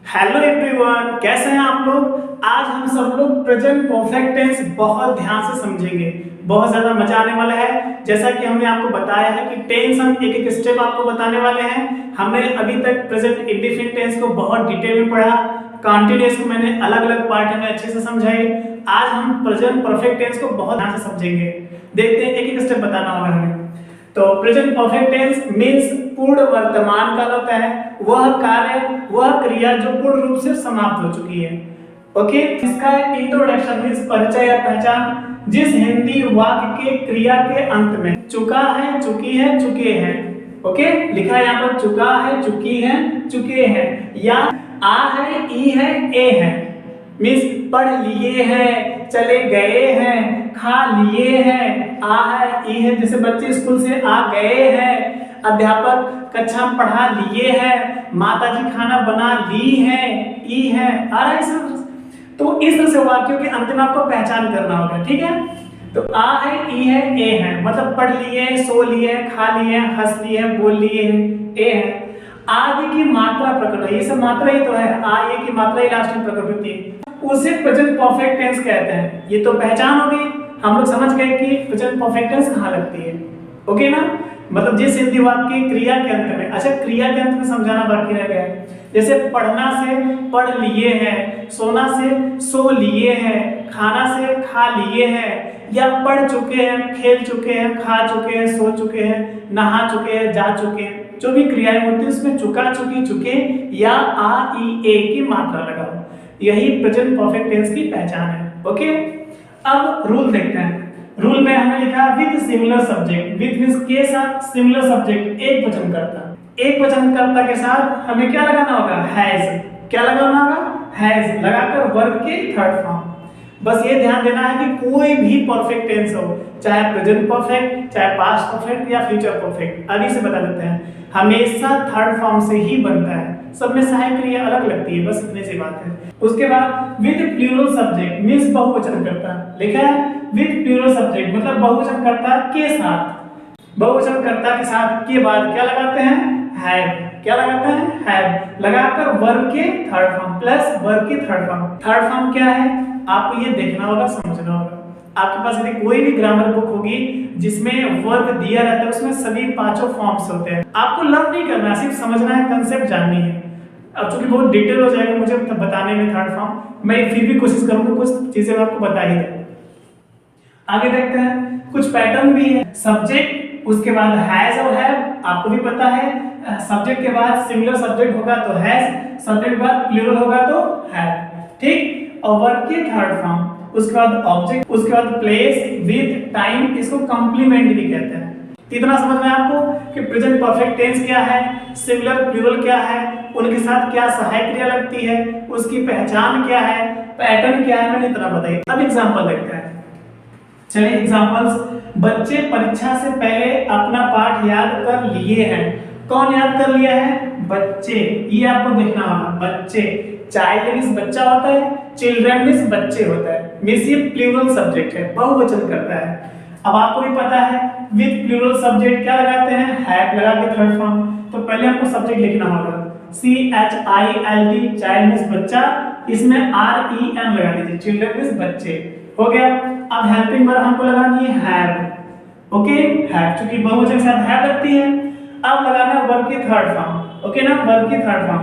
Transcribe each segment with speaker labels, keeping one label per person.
Speaker 1: Hello everyone, कैसे हैं आप लोग। आज हम सब लोग प्रेजेंट परफेक्ट टेंस बहुत ध्यान से समझेंगे। बहुत ज्यादा मजा आने वाला है। जैसा कि हमने आपको बताया है कि टेंस हम एक एक स्टेप आपको बताने वाले हैं। हमने अभी तक प्रेजेंट इंडेफिनिट टेंस को बहुत डिटेल में पढ़ा, कंटीन्यूअस को मैंने अलग अलग पार्ट में अच्छे से समझाई। आज हम प्रेजेंट परफेक्ट टेंस को बहुत ध्यान से समझेंगे। देखते हैं, एक एक स्टेप बताना होगा हमें। तो प्रेजेंट परफेक्ट टेंस मींस पूर्ण वर्तमान काल होता है वह कार्य, वह क्रिया जो पूर्ण रूप से समाप्त हो चुकी है। ओके, इसका इंट्रोडक्शन मींस परिचय या पहचान। जिस हिंदी वाक्य के क्रिया के अंत में चुका है, चुकी है, चुके हैं। ओके, लिखा है यहाँ पर चुका है, चुकी है, चुके हैं, या आ है, ई है, ए है। मींस पढ़ लिए हैं, चले गए हैं, खा लिए हैं, आ है, ई है। जैसे बच्चे स्कूल से आ गए हैं, अध्यापक कक्षा पढ़ा लिए हैं, माताजी खाना बना ली है, ई है, आ रहा है सब। तो इस तरह से वाक्यों के अंत में आपको पहचान करना होगा, ठीक है। तो आ है, ई है, ए है, मतलब पढ़ लिए, सो लिए, खा लिए, हंस लिए, बोल लिए, ए है। आदि की मात्रा प्रकट है, ये सब मात्रा ही तो है, आ ए की मात्रा ही लास्ट में प्रकट होती है, उसे प्रेजेंट परफेक्ट टेंस कहते हैं। ये तो पहचान हो गई, हम लोग समझ गए कि प्रेजेंट परफेक्ट टेंस कहाँ लगती है। ओके ना, मतलब जिस हिंदी वाक्य की क्रिया के अंत में, अच्छा क्रिया के अंत में समझाना बाकी रह गया है। जैसे पढ़ना से पढ़ लिए हैं, सोना से सो लिए हैं, खाना से खा लिए हैं, या पढ़ चुके हैं, खेल चुके हैं, खा चुके हैं, सो चुके हैं, नहा चुके हैं, जा चुके हैं। जो भी क्रियाएं होती है उसमें चुका, चुकी, चुके या आ ई ए की मात्रा लगाओ, यही प्रेजेंट परफेक्ट टेंस की पहचान है। ओके, अब रूल देखते हैं। रूल में हमने लिखा with similar subject. With means के साथ, सिमिलर सब्जेक्ट एक वचन करता। एक वचन कर्ता के साथ हमें क्या लगाना होगा, हैज। क्या लगाना होगा, हैज लगाकर वर्ब के थर्ड फॉर्म। बस ये ध्यान देना है कि कोई भी परफेक्ट टेंस हो, चाहे प्रेजेंट परफेक्ट, चाहे पास्ट परफेक्ट या फ्यूचर परफेक्ट, अभी से बता देते हैं, हमेशा थर्ड फॉर्म से ही बनता है। सब में सहायक क्रिया अलग लगती है, बस इतनी सी बात है। उसके बाद विद प्लूरल सब्जेक्ट मींस बहुवचन कर्ता। लिखा है विद प्लूरल सब्जेक्ट मतलब बहुवचन कर्ता के साथ। बहुवचन कर्ता के साथ के बाद क्या लगाते हैं, हैव। क्या लगाते हैं, हैव लगाकर वर्ब के थर्ड फॉर्म प्लस वर्ब के थर्ड फॉर्म। थर्ड फॉर्म क्या है आपको ये देखना होगा, समझना होगा। आपके पास यदि कोई भी ग्रामर बुक होगी जिसमें वर्ब दिया रहता है, उसमें सभी पांचों फॉर्म्स होते हैं। आपको लर्न नहीं करना, सिर्फ समझना है, कंसेप्ट जाननी है। अब चूंकि बहुत डिटेल हो जाएगा मुझे बताने में थर्ड फॉर्म, मैं फिर भी कोशिश करूंगा कुछ चीजें मैं आपको बता ही दूं। आगे देखते हैं, कुछ पैटर्न भी है। सब्जेक्ट, उसके बाद हैज और हैव, आपको भी पता है। सब्जेक्ट के बाद सिंगुलर सब्जेक्ट होगा तो हैज, सब्जेक्ट के बाद प्लूरल होगा तो हैव, ठीक। और वर्ब के थर्ड फॉर्म, उसके बाद ऑब्जेक्ट, उसके बाद प्लेस, विद, टाइम, इसको कॉम्प्लीमेंट भी कहते हैं। इतना समझ में आपको कि प्रेजेंट परफेक्ट टेंस क्या है, सिंगुलर प्लूरल क्या है, उनके साथ क्या सहायक क्रिया लगती है, उसकी पहचान क्या है, पैटर्न क्या है, मैंने इतना बताया। अब एग्जांपल देखते हैं। चलिए एग्जांपल्स। बच्चे परीक्षा से पहले अपना पाठ याद कर लिए हैं। कौन याद कर लिया है, बच्चे। ये आपको देखना होगा, बच्चे। चाइल्ड मींस बच्चा होता है, चिल्ड्रन मींस बच्चे होता है। मींस ये प्लूरल सब्जेक्ट है, बहुवचन करता है। अब आपको भी पता है विद प्लूरल सब्जेक्ट क्या लगाते हैं, हैव लगा के थर्ड फॉर्म। तो पहले आपको सब्जेक्ट लिखना होगा, CHILD, चाइल्ड मींस बच्चा, इसमें REN लगा दीजिए, चिल्ड्रन मींस बच्चे। हो गया। अब हेल्पिंग वर्ब हमको लगानी है हैव। ओके, हैव क्योंकि बहुवचन के साथ हैव लगती है। अब लगाना है वर्ब की थर्ड फॉर्म। ओके ना, वर्ब की थर्ड फॉर्म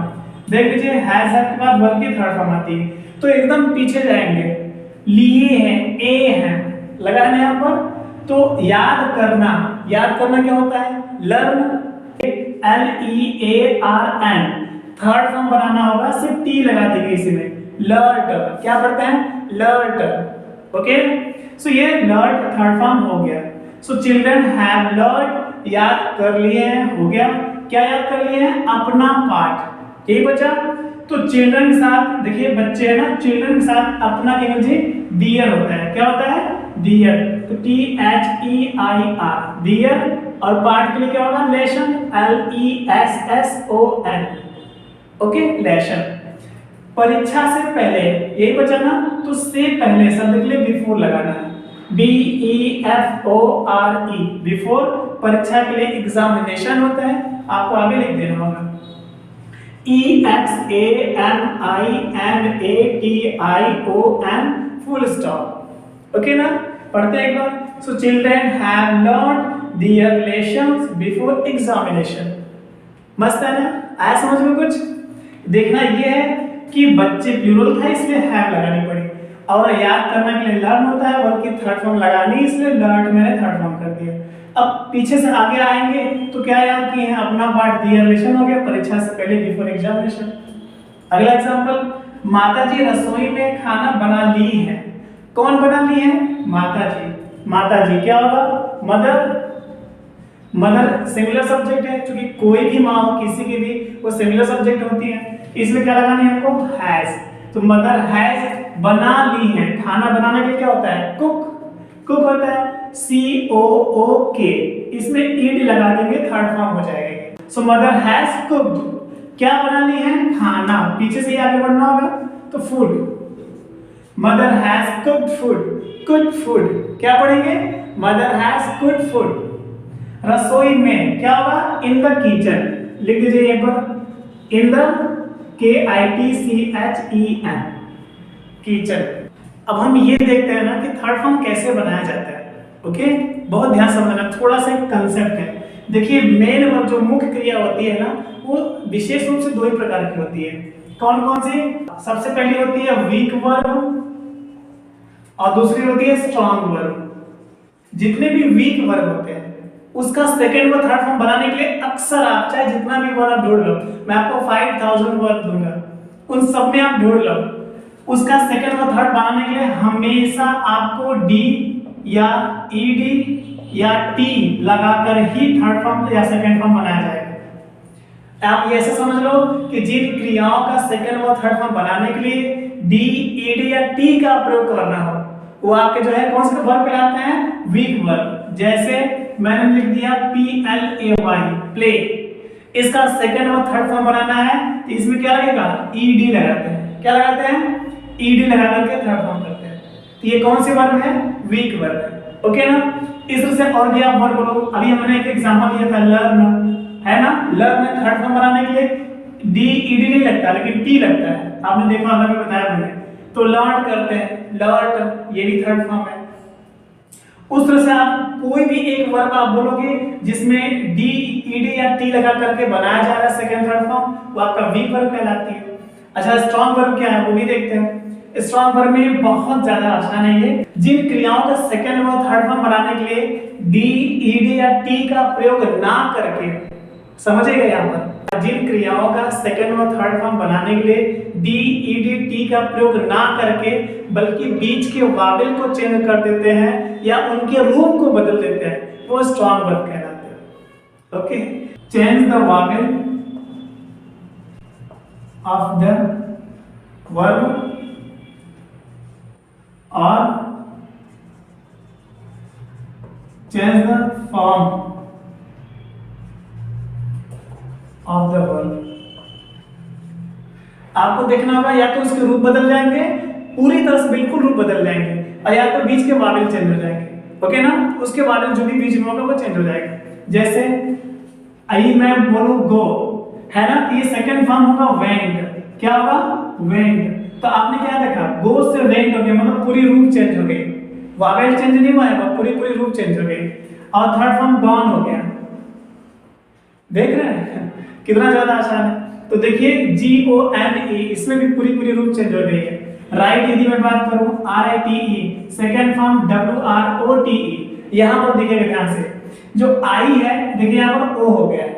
Speaker 1: देख लीजिए, हैज के बाद वर्ब की थर्ड फॉर्म आती है। तो एकदम पीछे जाएंगे, लिए हैं, ए हैं, लगाना है यहाँ पर। तो याद करना, याद करना क्या होता है, लर्न, LEARN। थर्ड फॉर्म बनाना होगा, सिर्फ टी लगा देंगे इसी में, लर्ट। क्या पढ़ते हैं, लर्ट। ओके, सो ये लर्ट थर्ड फॉर्म हो गया। सो चिल्ड्रन हैव लर्ट, याद कर लिए हैं, हो गया। क्या याद कर लिए हैं, अपना पाठ, यही बचा। तो चिल्ड्रन के साथ देखिए बच्चे है ना, चिल्ड्रन के साथ अपना क्या कीजिए, डियर होता है। क्या होता है, डियर। तो THEIR, डियर। और पाठ के लिए क्या होगा, लेसन, LESSON। Okay, lesson. परीक्षा से पहले, यही बचा ना, तो से पहले शब्द के लिए बिफोर लगाना है, BEFORE, बिफोर। परीक्षा के लिए एग्जामिनेशन होता है, आपको आगे लिख देना होगा। EXAMINATION full stop. ओके ना, पढ़ते हैं एक बार। So children have learned their relations before examination. मस्त है ना, आया समझ में कुछ? देखना ये है कि बच्चे प्लूरल था इसलिए हैव लगानी पड़ी, और याद करने के लिए लर्न होता है, बल्कि थर्ड फॉर्म लगानी इसलिए लर्न मैंने थर्ड फॉर्म कर दिया। अब पीछे से आगे आएंगे तो क्या याद किए हैं? अपना पार्ट दियर रिलेशन हो गया परीक्षा से पहले बिफोर एग्जामिनेशन। अगला एग्जांपल, माताजी रसोई में खाना बना ली है। कौन बना ली है? माताजी। माताजी क्या होगा? मदर। मदर सिंगुलर सब्जेक्ट है, क्योंकि कोई भी माँ हो किसी की भी वो सिंगुलर सब्जेक्ट होती है, इसलिए क्या लगानी है हमको? हैज। तो मदर हैज बना ली है। खाना बनाने के लिए क्या होता है? कुक। कुक होता है COOK, इसमें ईड लगा देंगे थर्ड फॉर्म हो जाएगा। सो मदर हैज कुक्ड, क्या बना ली है? खाना। पीछे से आगे बढ़ना होगा तो food. Mother has cooked food. Cooked food क्या पढ़ेंगे? Mother has cooked food. रसोई में क्या होगा? In the kitchen. लिख दीजिए यहां पर इन द KITCHEN, किचन। अब हम ये देखते हैं ना कि थर्ड फॉर्म कैसे बनाया जाता है। ओके, बहुत ध्यान से समझना, थोड़ा सा एक कंसेप्ट है। देखिए मेन वर्ब जो मुख्य क्रिया होती है ना, वो विशेष रूप से दो ही प्रकार की होती है। कौन कौन सी? सबसे पहली होती है वीक वर्ब और दूसरी होती है स्ट्रॉन्ग वर्ब। जितने भी वीक वर्ब होते हैं उसका सेकंड व थर्ड फॉर्म बनाने के लिए अक्सर आप चाहे जितना भी वर्ब आप ढूंढ लो, मैं आपको 5000 वर्ब दूंगा, उन सब में आप ढूंढ लो, उसका सेकंड व थर्ड बनाने के लिए हमेशा आपको डी या ईडी या टी लगाकर ही थर्ड फॉर्म या सेकंड फॉर्म बनाया जाएगा। आप ये ऐसे समझ लो कि जिन क्रियाओं का सेकंड व थर्ड फॉर्म बनाने के लिए डी ईडी या टी का प्रयोग करना हो वो आपके जो है कौन से वर्ब कहलाते हैं? Weak verb. जैसे मैंने लिख दिया PLAY, प्ले। इसका सेकंड और थर्ड फॉर्म बनाना है तो इसमें क्या लगेगा? ईडी लगाते हैं। क्या लगाते हैं? ईडी लगा करके थर्ड फॉर्म करते हैं। तो ये कौन सी वर्ब है? वीक वर्ब है। ओके ना, इस तरह से और भी आप वर्ब बोलो। अभी हमने एक एग्जांपल लिया था लर्न, है ना। लर्न में थर्ड फॉर्म बनाने के लिए डी ईडी नहीं लगता लेकिन टी लगता है, आपने देखा होगा, बताया मैंने। तो लर्न करते हैं, लर्न, ये भी थर्ड फॉर्म है। उस तरह से आप कोई भी एक वर्ब आप बोलोगे जिसमें डी ईडी या टी लगा करके बनाया जा रहा है सेकंड थर्ड फॉर्म, वो आपका वीक वर्ब कहलाती है। अच्छा, स्ट्रॉन्ग वर्ब क्या है वो भी देखते हैं। स्ट्रॉन्ग वर्ब में बहुत ज्यादा आसान है ये। जिन क्रियाओं का सेकंड व थर्ड फॉर्म बनाने के लिए डी ईडी या टी का प्रयोग ना करके, समझिएगा यहाँ पर, जिन क्रियाओं का सेकंड व थर्ड फॉर्म बनाने के लिए डी ईडी टी का प्रयोग ना करके बल्कि बीच के वावेल को चेंज कर देते हैं या उनके रूप को बदल देते हैं, वो स्ट्रॉन्ग वर्ब कहलाते हैं। Okay, change the vowel of the verb और change the form of the verb. आपको देखना होगा या तो इसके रूप बदल जाएंगे, पूरी तरह से बिल्कुल रूप बदल जाएंगे, और या तो बीच के वावेल चेंज हो जाएंगे। ओके ना, उसके वावेल जो भी बीच में होगा वो चेंज हो जाएगा। जैसे आई मैं बोलूं गो, है ना, तो ये सेकंड फॉर्म होगा वेंट। क्या होगा? वेंट। तो आपने क्या देखा? गो से वेंट हो गया, मतलब पूरी रूप चेंज हो गई, वावेल चेंज नहीं हुआ है, पूरी पूरी रूप चेंज हो गई। और थर्ड फॉर्म गॉन हो गया। देख रहे हैं कितना ज्यादा आसान है। तो देखिए GONE, इसमें भी पूरी पूरी रूप चेंज हो गई है। राइट यदि मैं बात करूं RITE, सेकंड फॉर्म WROTE, यहां पर देखिएगा ध्यान से, जो I है देखिए यहां पर O हो गया है,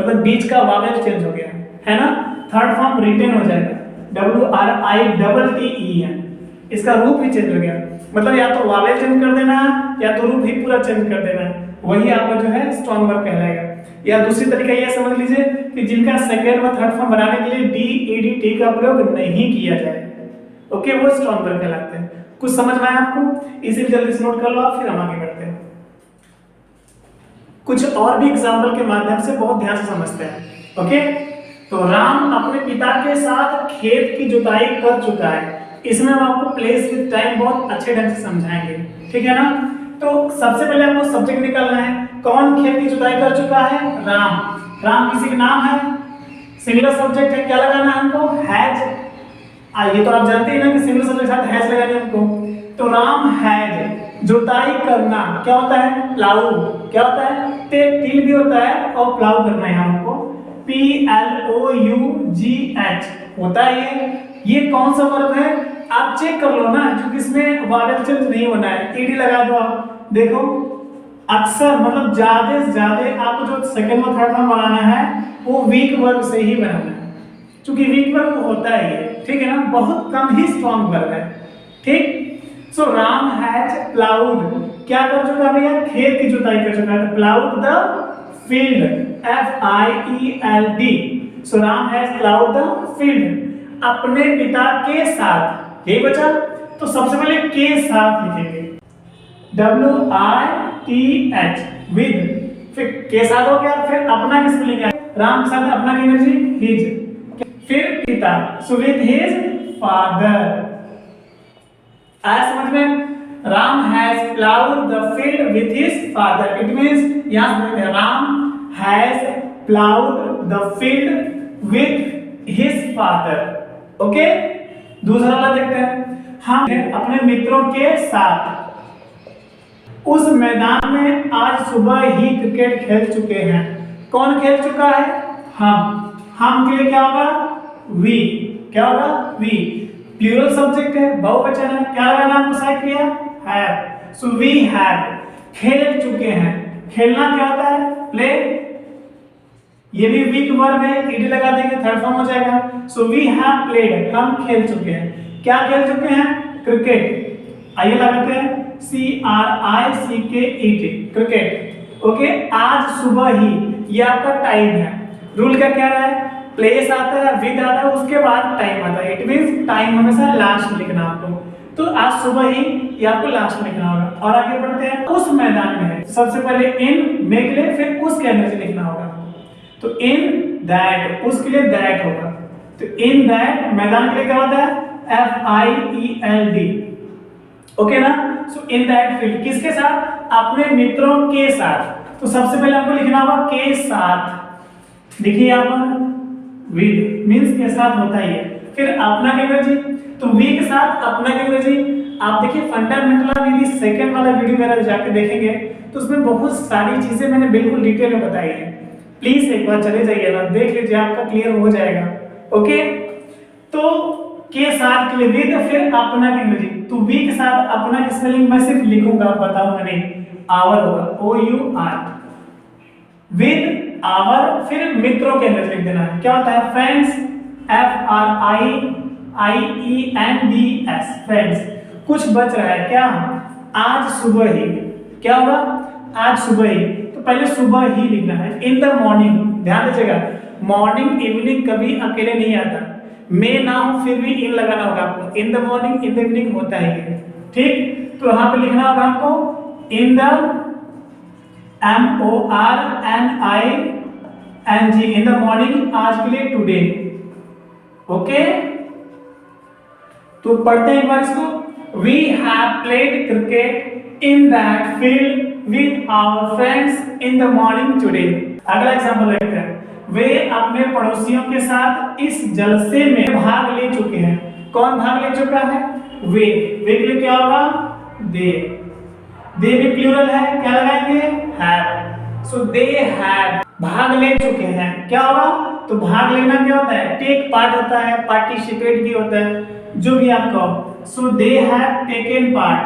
Speaker 1: मतलब बीच का वावेल चेंज हो गया है ना। थर्ड फॉर्म रिटेन हो जाएगा, WRITTE है, इसका रूप भी चेंज हो गया, मतलब या तो वावेल चेंज कर देना है या तो रूप ही पूरा चेंज कर देना है, वही आपका जो है स्ट्रॉन्ग वर्ब कहलाएगा। या दूसरी तरीका ये समझ लीजिए कि जिनका सेकंड व थर्ड फॉर्म बनाने के लिए डी ईडी टी का प्रयोग नहीं किया जाए, ओके, वो स्ट्रॉन्ग वर्ब कहलाते हैं। कुछ समझ में आया आपको? इसीलिए जल्दी से नोट कर लो आप, फिर हम आगे बढ़ते हैं। कुछ और भी एग्जांपल के माध्यम से बहुत ध्यान से समझते हैं। ओके, तो राम अपने पिता के साथ खेत की जुताई कर चुका है। इसमें हम आपको प्लेस विद टाइम बहुत अच्छे ढंग से समझाएंगे, ठीक है ना। तो सबसे पहले आपको सब्जेक्ट निकालना है, कौन खेत की जुताई कर चुका है? राम। राम किसी का नाम है? सिंगुलर सब्जेक्ट है, क्या लगाना है हमको? हैज। ये तो आप जानते हैं ना कि सिंगुलर सब्जेक्ट के साथ हैज लगाने हमको। तो राम हैज, जुताई करना क्या होता है? प्लाउ। क्या होता है? टिल भी होता है और प्लाउ करना है हमको। PLOUGH होता है ये कौन सा वर्ब है? आप चेक कर लो ना, क्योंकि इसमें वावल चेंज नहीं होना है। ईडी लगा दो आप, देखो अक्सर मतलब ज्यादा से ज्यादा आपको जो सेकंड और थर्ड फॉर्म बनाना है वो वीक वर्ब से ही बनाना है, क्योंकि वीक वर्ब होता है ये, ठीक है ना, बहुत कम ही स्ट्रॉन्ग वर्ब है। ठीक, सो राम हैज प्लाउड, क्या कर चुका भैया? खेत की जुताई कर चुका है। Ploughed the field, FIELD। So Ram has ploughed the field अपने पिता के साथ। यही बचा, तो सबसे पहले के साथ लिखेंगे, WITH, विद। फिर के साथ हो गया, फिर अपना किस स्पेलिंग है? राम के साथ अपना की एनर्जी हिज, फिर पिता, सो विद हिज फादर। आया समझ में? Ram has ploughed the field with his father. It means यहां से Ram has ploughed the field with his father. Okay, दूसरा वाला देखते हैं। हम अपने मित्रों के साथ उस मैदान में आज सुबह ही क्रिकेट खेल चुके हैं। कौन खेल चुका है? हम के लिए क्या होगा? वी। क्या होगा? वी। प्लूरल सब्जेक्ट है, बहुवचन है, क्या लगाना आपको? सहायक क्रिया हैव। सो वी हैव, खेल चुके हैं। खेलना क्या होता है? प्ले। ये भी वीक वर्ब है, ईडी लगा देंगे, थर्ड फॉर्म हो जाएगा। सो वी हैव प्लेड, हम खेल चुके हैं। क्या खेल चुके हैं? क्रिकेट। आइए लगाते हैं CRICKET, क्रिकेट। ओके, आज सुबह ही, ये आपका टाइम है। रूल क्या कह रहा है? प्लेस आता है, विद आता है, उसके बाद टाइम आता है। इट मींस टाइम हमेशा लास्ट में लिखना आपको। तो आज सुबह ही ये आपको लास्ट में लिखना होगा। और आगे बढ़ते हैं। उस मैदान में है, सबसे पहले इन में के लिए, फिर उसके अंदर से लिखना होगा। तो इन दैट, उसके लिए दैट होगा। तो इन दैट, मैदान के लिए क्या होता है? FIELD। ओके ना? सो इन दैट फील्ड, किसके साथ? अपने मित्रों के साथ। तो सबसे पहले आपको लिखना होगा के साथ। देखिए यहाँ पर विद मींस के साथ होता ही है। फिर अपना की एनर्जी, तो वी के साथ अपना की एनर्जी। आप देखिए फंडामेंटल विधि सेकंड वाला वीडियो मेरा जाके देखेंगे तो उसमें बहुत सारी चीजें मैंने बिल्कुल डिटेल में बताई है। प्लीज एक बार चले जाइए ना, देख लीजिए, आपका क्लियर हो जाएगा। ओके, तो के साथ के लिए विद, फिर अपना की एनर्जी। तो वी के साथ अपना की स्पेलिंग मैं सिर्फ लिखूंगा, बताऊंगा नहीं। आवर होगा, OUR। विद आवर, फिर मित्रों के एनर्जी लिख देना है। क्या होता है? Friends, FRIENDS, friends. कुछ बच रहा है क्या? आज सुबह ही, क्या होगा? आज सुबह ही, तो पहले सुबह ही लिखना है। इन द मॉर्निंग, ध्यान दीजिएगा, मॉर्निंग इवनिंग कभी अकेले नहीं आता। मैं ना हो फिर भी इन लगाना होगा आपको। In the morning, in the evening होता है ये, ठीक। तो यहाँ पे लिखना होगा आपको in the MORNING, in the morning, आज के लिए टुडे। ओके, तो पढ़ते हैं एक बार इसको। We have played cricket in that field with our friends in the morning today। अगला एग्जांपल देखते हैं। वे अपने पड़ोसियों के साथ इस जलसे में भाग ले चुके हैं। कौन भाग ले चुका है? वे के लिए क्या होगा? दे भी प्लूरल है, क्या लगाएंगे? हैव। सो दे हैव, भाग ले चुके हैं, क्या होगा? तो भाग लेना क्या होता है? टेक पार्ट होता है, पार्टिसिपेट भी होता है, जो भी आप कहो। So they have taken part,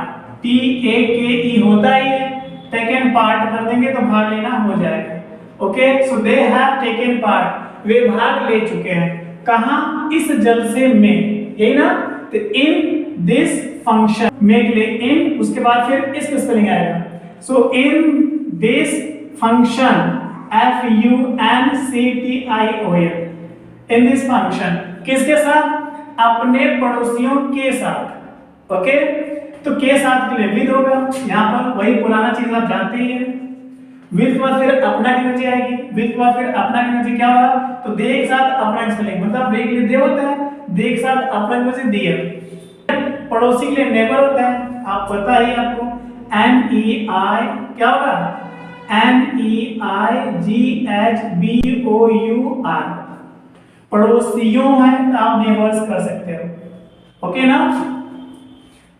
Speaker 1: TAKE होता ही है, टेकन पार्ट कर देंगे तो भाग लेना हो जाएगा। Okay, so they have taken part, वे भाग ले चुके हैं। कहां? इस जलसे में, यही ना? तो इन दिस फंक्शन, में के लिए इन, उसके बाद फिर इसका स्पेलिंग आएगा। So in this function, FUNCTION, in this function, किसके साथ? अपने पड़ोसियों के साथ। ओके, तो के साथ के लिए विद होगा। यहाँ पर वही पुराना चीज आप जानते ही हैं। विद के बाद फिर अपना की एनर्जी आएगी, विद के बाद फिर अपना की एनर्जी क्या होगा? तो दे के साथ अपना की स्पेलिंग, मतलब वे के लिए दे होता है, दे के साथ अपना की एनर्जी दिए। पड़ोसी के लिए नेबर होता है, आप पता ही आपको, NEI, क्या होगा? NEIGHBOUR। पड़ोसियों हैं तो आप नेबर्स कर सकते हो। ओके ना,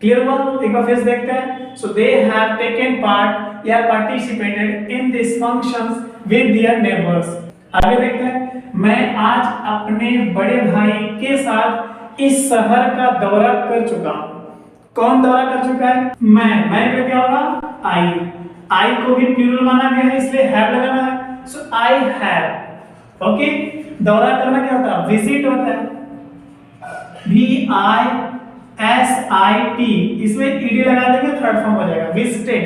Speaker 1: क्लियर हुआ? एक बार फिर से देखते हैं। सो दे हैव टेकन पार्ट या participated in this functions with their neighbours. आगे देखते हैं। मैं आज अपने बड़े भाई के साथ इस शहर का दौरा कर चुका हूं। कौन दौरा कर चुका है? मैं का क्या होगा? आई को भी प्लूरल माना गया है इसलिए हैव लगाना है। सो आई हैव। ओके, दौरा करना क्या होता है? विजिट होता है, VISIT, इसमें ईडी लगा देंगे थर्ड फॉर्म हो जाएगा visited.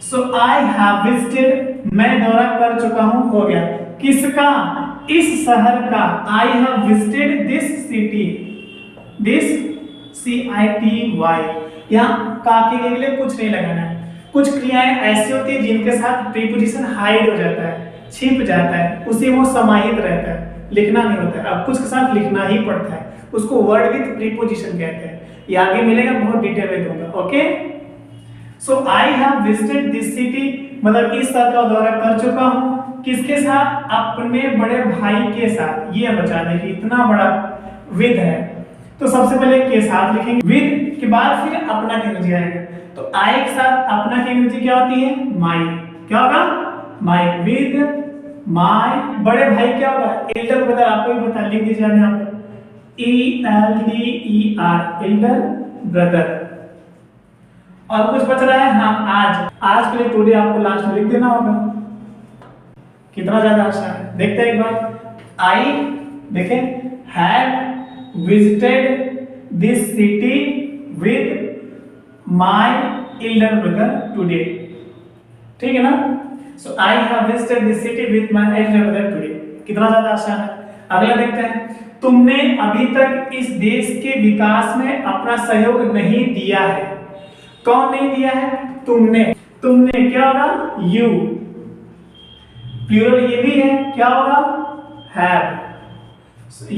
Speaker 1: So I have visited, मैं दौरा कर चुका हूं, हो गया। किसका? इस शहर का। I have visited this city, this CITY। यहाँ का के लिए कुछ नहीं लगाना है। कुछ क्रियाएं ऐसी होती है जिनके साथ प्रीपोजिशन हाइड हो जाता है, छिप जाता है, उसे वो समाहित रहता है, लिखना नहीं होता है। अब कुछ के साथ लिखना ही पड़ता है, उसको वर्ड विद प्रीपोजिशन कहते हैं। ये आगे मिलेगा, बहुत डिटेल में दूंगा। Okay, so I have visited this city, मतलब इस शहर का दौरा कर चुका हूं। किसके साथ? अपने बड़े भाई के साथ। ये बचा देखिए, इतना बड़ा विद है तो सबसे पहले के साथ लिखेंगे, विद के बाद फिर अपना की एनर्जी आएगा। तो आई के साथ अपना की एनर्जी क्या होती है? माई। क्या होगा? माई। विद माई बड़े भाई क्या होगा? Elder brother. आपको भी बता, लिख दीजिए यहाँ पर ELDER, एल्डर ब्रदर। और कुछ बच रहा है? हाँ, आज के लिए टुडे आपको लास्ट में लिख देना होगा। कितना ज्यादा आसान है, देखते हैं एक बार। आई देखें, have visited this city with my elder brother today। ठीक है ना? So I have visited this city with my elder brother today। कितना ज्यादा आसान है। अगला देखते हैं। तुमने अभी तक इस देश के विकास में अपना सहयोग नहीं दिया है। कौन नहीं दिया है? तुमने। तुमने क्या होगा? यू। प्लूरल ये भी है, क्या होगा? हैव।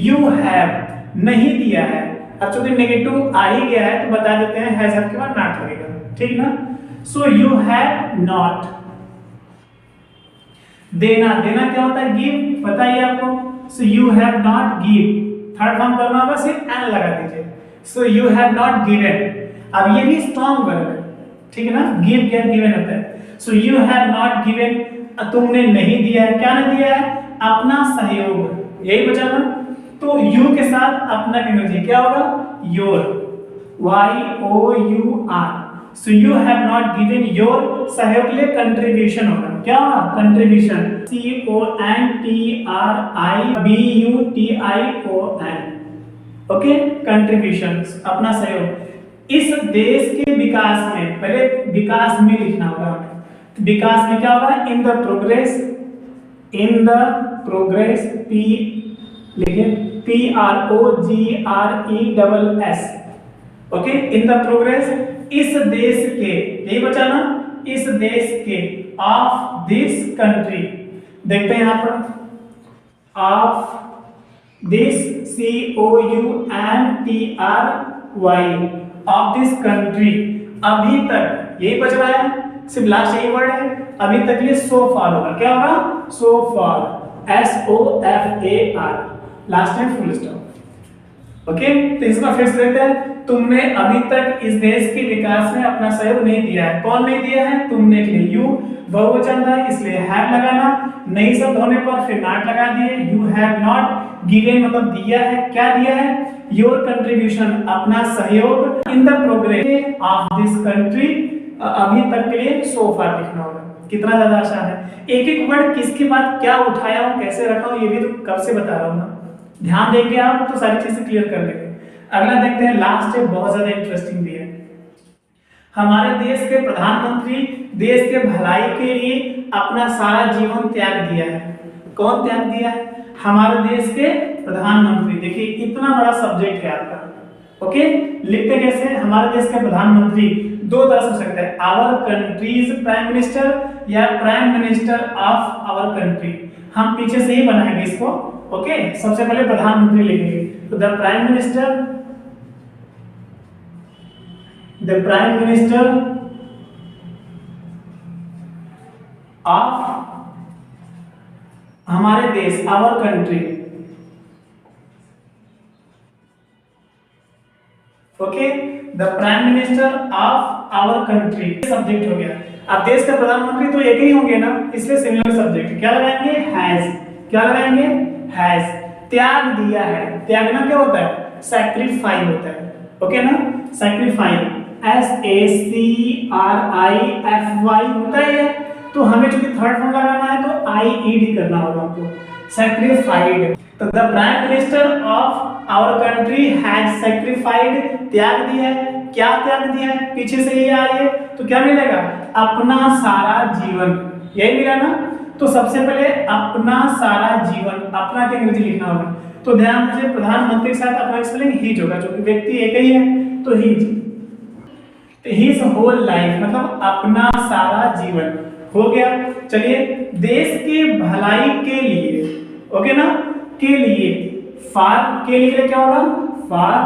Speaker 1: यू हैव नहीं दिया है। अब चूंकि नेगेटिव आ ही गया है तो बता देते हैं हैज के बाद नॉट लगेगा, ठीक ना? So you have not. देना, देना क्या होता है? गिव, बताइए आपको। So you have not give, third form करना होगा, सिर्फ एन लगा दीजिए। So you have not given. अब ये भी स्ट्रॉन्ग वर्ब है, ठीक है ना? गिव क्या गिवन होता है। So you have not given, तुमने नहीं दिया है। क्या नहीं दिया है? अपना सहयोग, यही बचा ना? तो यू के साथ अपना एनर्जी क्या होगा? Your, YOUR। So you have not given your, सहयोग के लिए कंट्रीब्यूशन होगा। क्या होगा? Contribution, CONTRIBUTION। ओके, कंट्रीब्यूशन, अपना सहयोग। इस देश के विकास में, पहले विकास में लिखना होगा हमें। विकास में क्या होगा? In the progress, in the progress, P लिखिए, PROGRESS। Okay, in the progress, इस देश के, यही बचा ना? इस देश के, ऑफ दिस कंट्री। देखते हैं यहां पर, of this, COUNTRY, of this country. अभी तक, यही बच रहा है, सिर्फ लास्ट यही वर्ड है। अभी तक ये सो फार होगा। क्या होगा? सो फार, SOFAR, last time full stop. Okay, तो इसका फिर से देखते हैं। तुमने अभी तक इस देश के विकास में अपना सहयोग नहीं दिया है। कौन नहीं दिया है? तुमने के लिए यू, बहुवचन था इसलिए हैव लगाना, नहीं शब्द होने पर फिर नॉट लगा दिए। यू हैव नॉट गिवन मतलब दिया है। क्या दिया है? योर कंट्रीब्यूशन, अपना सहयोग, in the progress of this country, अभी तक के लिए सो फार लिखना होगा। कितना ज्यादा आसान है। एक एक वर्ड किसके बाद क्या उठाया हूं, कैसे रखा हूं, ये भी तो कब से बता रहा हूं ना। ध्यान देंगे आप तो सारी चीजें क्लियर कर लेंगे। अगला देखते हैं, लास्ट है, बहुत ज्यादा इंटरेस्टिंग भी है। हमारे देश के प्रधानमंत्री देश के भलाई के लिए अपना सारा जीवन त्याग दिया है। कौन त्याग दिया है? हमारे देश के प्रधानमंत्री। देखिए इतना बड़ा सब्जेक्ट है आपका। ओके, लिखते कैसे? हमारे देश के प्रधानमंत्री दो तरह से हो सकता है, आवर कंट्रीज प्राइम मिनिस्टर या prime minister of our country. हम पीछे से ही बनाएंगे इसको। ओके, सबसे पहले प्रधानमंत्री लिखेंगे तो द प्राइम मिनिस्टर ऑफ हमारे देश, our country, okay, the prime minister of our country subject हो गया। अब देश का प्रधानमंत्री तो एक ही होंगे ना, इसलिए सिमिलर सब्जेक्ट क्या लगाएंगे, हैज। क्या लगाएंगे, हैज। त्याग दिया है, त्यागना क्या होता है, सैक्रिफाई होता है। ओके ना, सैक्रिफाई, SACRIFY होता है। तो हमें चूंकि थर्ड फॉर्म लगाना है तो IED करना होगा हमको, सैक्रिफाइड। तो the prime minister of our country has sacrificed, त्याग दिया है। क्या त्याग दिया है, पीछे से ये आ रही है तो क्या मिलेगा, अपना सारा जीवन, यही मिला ना। तो सबसे पहले अपना सारा जीवन, अपना के अंग्रेजी लिखना होगा। तो ध्यान दीजिए, प्रधानमंत्री के साथ अपना स्पेलिंग हीज होगा, क्योंकि व्यक्ति एक ही है तो हीज। हिज होल लाइफ मतलब अपना सारा जीवन हो गया। चलिए, देश के भलाई के लिए, ओके ना, के लिए, फार के लिए क्या होगा, फार,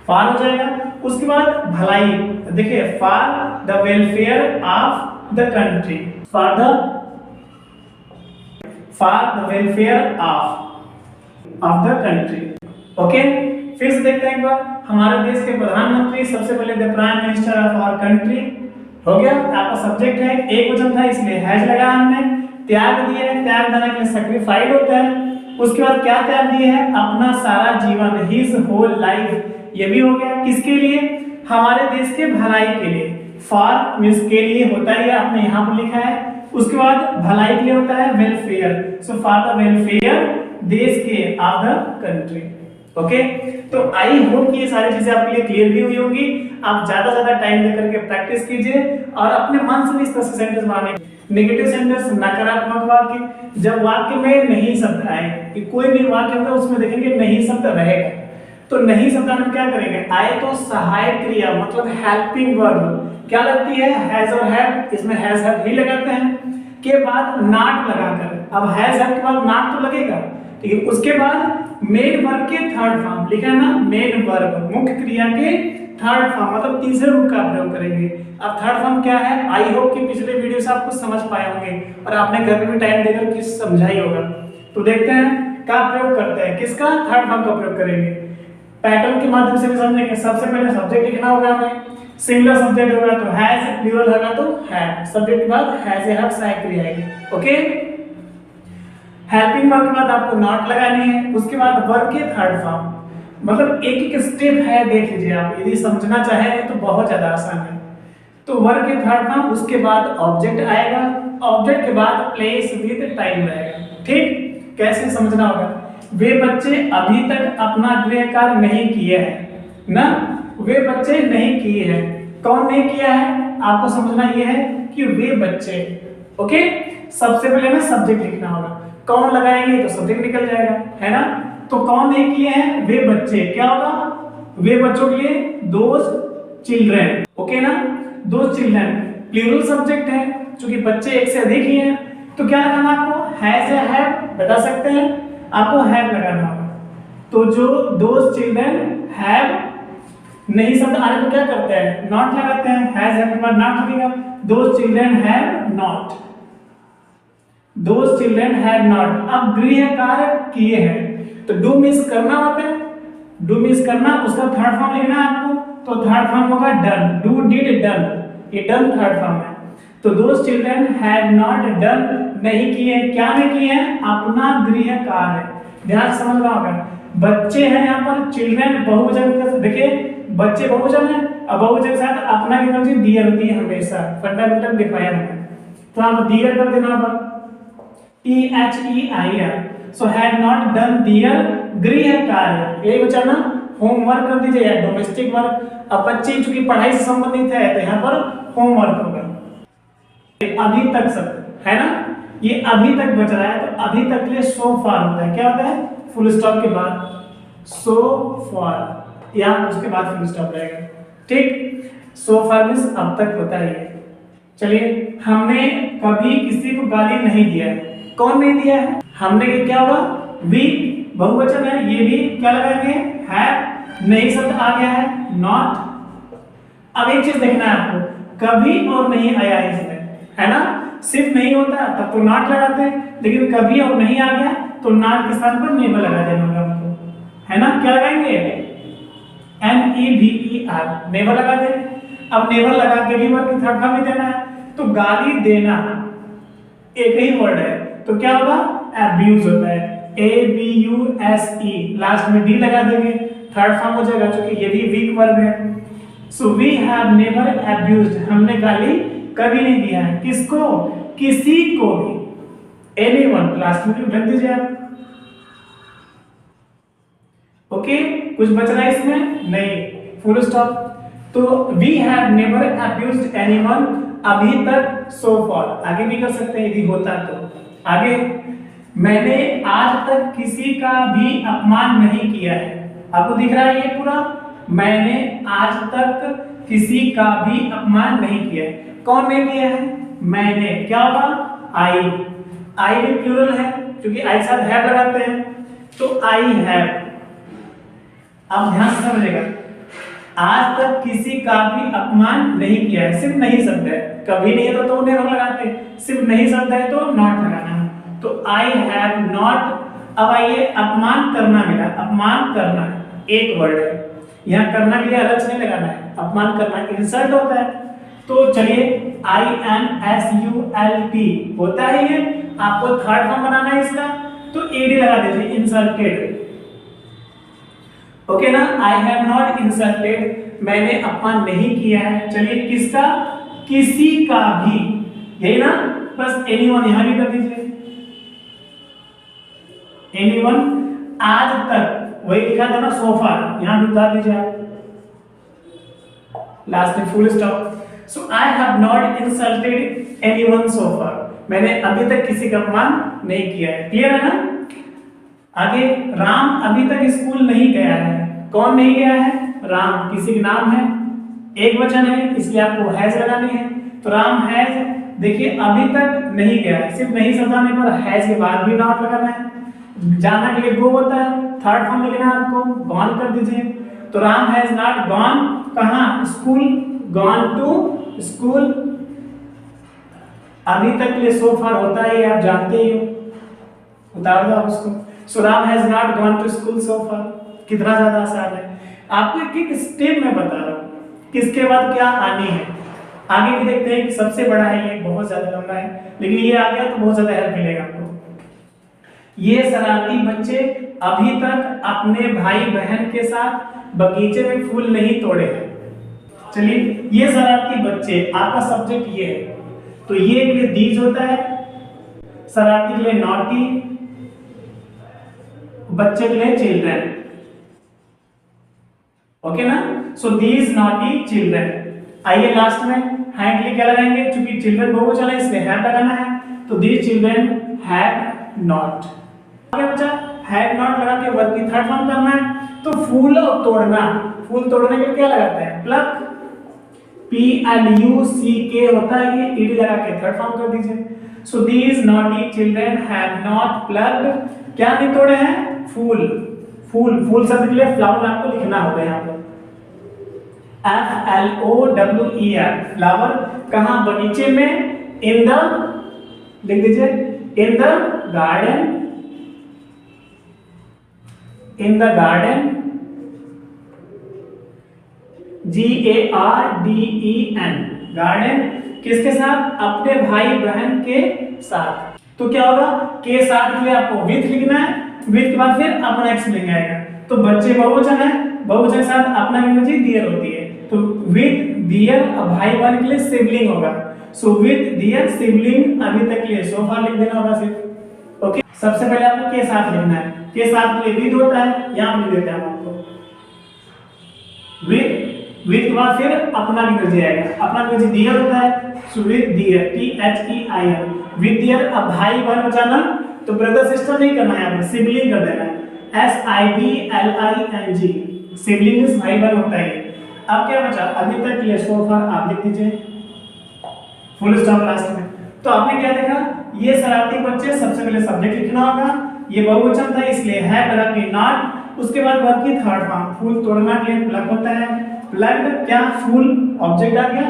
Speaker 1: फार हो जाएगा। उसके बाद भलाई, देखिए for the welfare of the country, for the welfare of the country. Okay, फिर से देखते हैं एक बार, हमारे देश के प्रधानमंत्री सबसे पहले the prime minister of our country हो गया। आपका सब्जेक्ट है, एक वचन था इसलिए हैज लगाया हमने। त्याग दिया है, त्याग देने के लिए सैक्रिफाइड होता है। उसके बाद क्या त्याग दिया है, अपना सारा जीवन, हिज होल लाइफ, ये भी हो गया। किसके लिए, हमारे देश के भलाई के लिए। फॉर मींस के लिए होता है, आपने यहाँ पर लिखा है। उसके बाद भलाई के लिए होता है welfare, so for the welfare देश के ऑफ द कंट्री। ओके, तो आई होप कि ये सारी चीजें आपके लिए क्लियर भी हुई होंगी। आप ज्यादा से ज्यादा टाइम देकर के प्रैक्टिस कीजिए और अपने मन से भी इस तरह से सेंटेंस बनाने। नेगेटिव सेंटेंस, नकारात्मक वाक्य, जब वाक्य में नहीं शब्द आए, कि कोई भी वाक्य होगा उसमें देखेंगे नहीं शब्द रहेगा, तो नहीं शब्द हम क्या करेंगे, आए तो सहायक क्रिया मतलब हेल्पिंग वर्ब क्या लगती है, हैज और हैव, इसमें हैज हैव ही लगाते हैं, के बाद नॉट लगाकर। अब हैज हैव के बाद नॉट तो लगेगा, ठीक है। उसके बाद मेन वर्ब के थर्ड फॉर्म लिखा है ना, मेन वर्ब मुख्य क्रिया के थर्ड फॉर्म मतलब तीसरे रूप का प्रयोग करेंगे। अब थर्ड फॉर्म क्या है, आई होप कि पिछले वीडियो से आप कुछ समझ पाए होंगे और आपने घर में भी टाइम देकर किस समझा ही होगा। तो देखते हैं क्या प्रयोग करते हैं, किसका, थर्ड फॉर्म का प्रयोग करेंगे। पैटर्न के माध्यम से भी समझेंगे। सबसे पहले सब्जेक्ट लिखना होगा हमें, सिंगुलर सब्जेक्ट होगा तो हैज, प्लूरल होगा तो हैव। सब्जेक्ट के बाद हैज या हैव सहायक क्रिया आएगी। ओके, हेल्पिंग वर्ब के बाद आपको नॉट लगानी है। उसके बाद वर्ब के थर्ड फॉर्म, मतलब एक एक स्टेप है, देख लीजिए आप, यदि समझना चाहें तो बहुत ज्यादा आसान है। तो वर्ब के थर्ड फॉर्म, उसके बाद ऑब्जेक्ट आएगा, ऑब्जेक्ट के बाद प्लेस विद टाइम रहेगा। ठीक, कैसे समझना होगा, वे बच्चे अभी तक अपना गृह कार्य नहीं किए हैं ना, वे बच्चे नहीं किए हैं। कौन नहीं किया है, आपको समझना यह है कि वे बच्चे। ओके, सबसे पहले ना सब्जेक्ट लिखना होगा, कौन लगाएंगे तो सब्जेक्ट निकल जाएगा, है ना। तो कौन नहीं किए हैं, वे बच्चे, क्या होगा, वे बच्चों के लिए दोज चिल्ड्रन। ओके ना, दोज चिल्ड्रन प्लूरल सब्जेक्ट है, क्योंकि बच्चे एक से अधिक ही हैं। तो क्या लगाना आपको, हैज या हैव, बता सकते हैं, आपको हैव लगाना होगा। तो जो दोज चिल्ड्रन हैव नहीं शब्द आने तो क्या करते हैं, नॉट लगाते हैं, हैज हैव के बाद नॉट लगेगा। Those children have not, those children have not. अब गृह कार्य किए हैं, तो डू मींस करना होता है, डू मींस करना, उसका थर्ड फॉर्म लिखना है आपको, तो थर्ड फॉर्म होगा डन, डू डिड डन, ये डन थर्ड फॉर्म है। तो those children have not done, नहीं किए, क्या नहीं किए हैं, अपना गृह कार्य। ध्यान से समझना होगा, बच्चे हैं यहाँ पर, चिल्ड्रन बहुवचन का, देखिए बच्चे बहुवचन है, अब बहुवचन के साथ अपना की तरफ से दियर होती है हमेशा, फंडामेंटल दिखाया हमने, तो आप दियर कर देना होगा, THEIR। So have not done their गृह कार्य, यही बचा ना, होमवर्क कर दीजिए या डोमेस्टिक वर्क। अब बच्चे चूंकि पढ़ाई से संबंधित है तो यहाँ पर होमवर्क होगा। अभी तक सब है ना, ये अभी तक बच रहा है, तो अभी तक के लिए सो फार होता है, क्या होता है, फुल स्टॉप के बाद सो फार, या उसके बाद फुल स्टॉप रहेगा। ठीक, सो फार मींस अब तक होता है। चलिए, हमने कभी किसी को गाली नहीं दिया है, कौन नहीं दिया है, हमने, क्या होगा, वी बहुवचन है, ये भी क्या लगाएंगे, हैव, नहीं शब्द आ गया है, नॉट। अब एक चीज देखना है आपको, कभी और नहीं आया है इसमें, है ना, सिर्फ नहीं होता तब तो नॉट लगाते हैं, लेकिन कभी और नहीं आ गया तो नॉट के स्थान पर नेवर लगा देना होगा हमको, है ना। क्या लगाएंगे, NEVER, नेवर लगा दे। अब नेवर लगा के भी वर्ब की थर्ड फॉर्म में देना है, तो गाली देना एक ही वर्ड है, तो क्या होगा, अब्यूज होता है, ABUSE, लास्ट में डी लगा देंगे, थर्ड फॉर्म हो जाएगा, क्योंकि ये भी वीक वर्ब है। So we have never abused, हमने गाली कभी नहीं दिया है, किसको, किसी को भी, एनीवन, लास्ट में रख दीजिए आप। ओके, कुछ बच रहा है इसमें, नहीं, फुल स्टॉप। तो we have never abused anyone अभी तक, सो फॉर, आगे भी कर सकते हैं यदि होता तो। आगे, मैंने आज तक किसी का भी अपमान नहीं किया है, आपको दिख रहा है ये पूरा, मैंने आज तक किसी का भी अपमान नहीं किया है, कौन नहीं किया है, मैंने, क्या होगा, आई भी प्लूरल है, क्योंकि आई साथ हैव लगाते हैं, तो आई हैव। अब ध्यान से समझिएगा, आज तक किसी का भी अपमान नहीं किया है, सिर्फ नहीं शब्द है, कभी नहीं है तो नेवर लगाते, सिर्फ नहीं शब्द है तो नॉट लगाना है, तो आई हैव नॉट। अब आइए, अपमान करना मिला, अपमान करना एक वर्ड है, यहाँ करना के लिए अलग से नहीं लगाना है, अपमान करना इंसल्ट होता है, तो चलिए INSULT होता है ये, आपको थर्ड फॉर्म बनाना है इसका, तो एडी लगा दीजिए, इंसल्टेड। ओके ना, आई हैव नॉट इंसल्टेड, मैंने अपमान नहीं किया है, चलिए किसका, किसी का भी, यही ना, बस एनीवन यहां भी कर दीजिए, एनीवन, आज तक वही लिखा था ना, सोफा, यहां भी उतार दीजिए आप, लास्ट में full stop. So I have not insulted anyone so far, मैंने अभी तक किसी का अपमान नहीं किया है, क्लियर है ना। आगे, राम अभी तक स्कूल नहीं गया है, कौन नहीं गया है, राम, किसी का नाम है, एक वचन है, इसलिए आपको हैज लगानी है, तो राम हैज, देखिए अभी तक नहीं गया है, सिर्फ नहीं शब्द आने पर हैज के बाद भी नॉट लगाना है, जाना के लिए गो होता है, थर्ड फॉर्म लिखना है आपको, गॉन कर दीजिए, तो राम हैज नॉट गॉन, कहां, स्कूल, गॉन टू स्कूल, अभी तक के लिए सो फार होता है, आप जानते ही हो, उतार दो आप उसको। So Ram has not gone to school so far, कितना ज्यादा आसान है, आपको एक एक स्टेप में बता रहा हूं, किसके बाद क्या आनी है। आगे भी देखते हैं, सबसे बड़ा है ये, बहुत ज्यादा लंबा है, लेकिन ये आ गया तो बहुत ज्यादा हेल्प मिलेगा आपको। ये शरारती बच्चे अभी तक अपने भाई बहन के साथ बगीचे में फूल नहीं तोड़े हैं। चलिए, ये शरारती बच्चे, आपका सब्जेक्ट ये है, तो ये के लिए दीज होता है, शरारती के लिए नॉटी, बच्चे के लिए चिल्ड्रन, ओके ना। So these naughty children. आइए लास्ट में हैव के लिए क्या लगाएंगे, क्योंकि चिल्ड्रन बहुवचन है इसलिए हैव लगाना है, तो दीज चिल्ड्रन हैव नॉट। आगे बचा, हैव नॉट लगा के वर्ब की थर्ड फॉर्म करना है, तो फूल तोड़ना, फूल तोड़ने के लिए क्या लगाते हैं, प्लक, PLUCK होता है ये, ed लगा के थर्ड फॉर्म कर दीजिए। So these naughty children have not plucked, क्या नहीं तोड़े हैं, फूल। फूल, फूल शब्द के लिए फ्लावर आपको लिखना होगा यहाँ पर, FLOWER, फ्लावर, कहाँ, बगीचे में, इन द, लिख दीजिए, in the garden, in the garden, GARDEN, garden, किसके साथ, अपने भाई बहन के साथ। तो क्या होगा, के साथ के लिए आपको विथ लिखना है, विथ के बाद फिर अपना एक्स लिंग आएगा, तो बच्चे बहुवचन है, बहुवचन के साथ अपना इंग्लिश दियर होती है, तो विथ दियर, भाई बहन के लिए सिबलिंग होगा, सो विथ दियर सिबलिंग, अभी तक के लिए सो फार लिख देना होगा सिर्फ। ओके, सबसे पहले आपको के साथ लिखना है, के साथ के लिए विद होता है, यहां लिख देते हैं आपको विद, विद के बाद फिर अपना लिख जाएगा, अपना लिख दियर होता है, so with their, THEIR, with their. अब भाई बहन बचाना, तो ब्रदर सिस्टर नहीं करना है, आपको सिबलिंग कर देना है, SIBLING, सिबलिंग इज भाई बहन होता है। अब क्या बचा, अभी तक के लिए सो फार आप लिख दीजिए, फुल स्टॉप लास्ट में। तो आपने क्या देखा, ये शरारती बच्चे, सबसे पहले सब्जेक्ट लिखना होगा, ये बहुवचन था इसलिए है लगा के नॉट, उसके बाद वर्ब की थर्ड फॉर्म, फूल तोड़ना के लिए प्लग होता है, प्लग क्या, फूल ऑब्जेक्ट आ गया,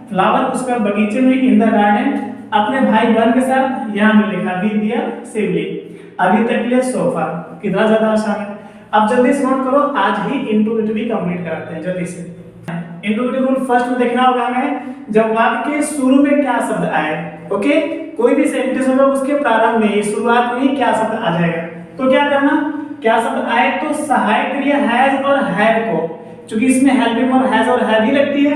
Speaker 1: फ्लावर, उसका बगीचे में, इन द गार्डन, अपने भाई बहन के साथ, यहां में लिखा विद दियर सिबलिंग, अभी तक के लिए सोफा, कितना ज्यादा आसान है। अब जल्दी से नोट करो, आज ही इंट्रोगेटिव भी कंप्लीट कराते हैं जल्दी से। इंट्रोगेटिव रूल फर्स्ट में देखना होगा हमें, जब वाक्य के शुरू में क्या शब्द आए, ओके, कोई भी सेंटेंस होगा उसके प्रारंभ में शुरुआत में ही क्या शब्द आ जाएगा, तो क्या करना, क्या शब्द आए तो सहायक क्रिया हैज और हैव को, क्योंकि इसमें हेल्पिंग और हैज और हैव ही लगती है,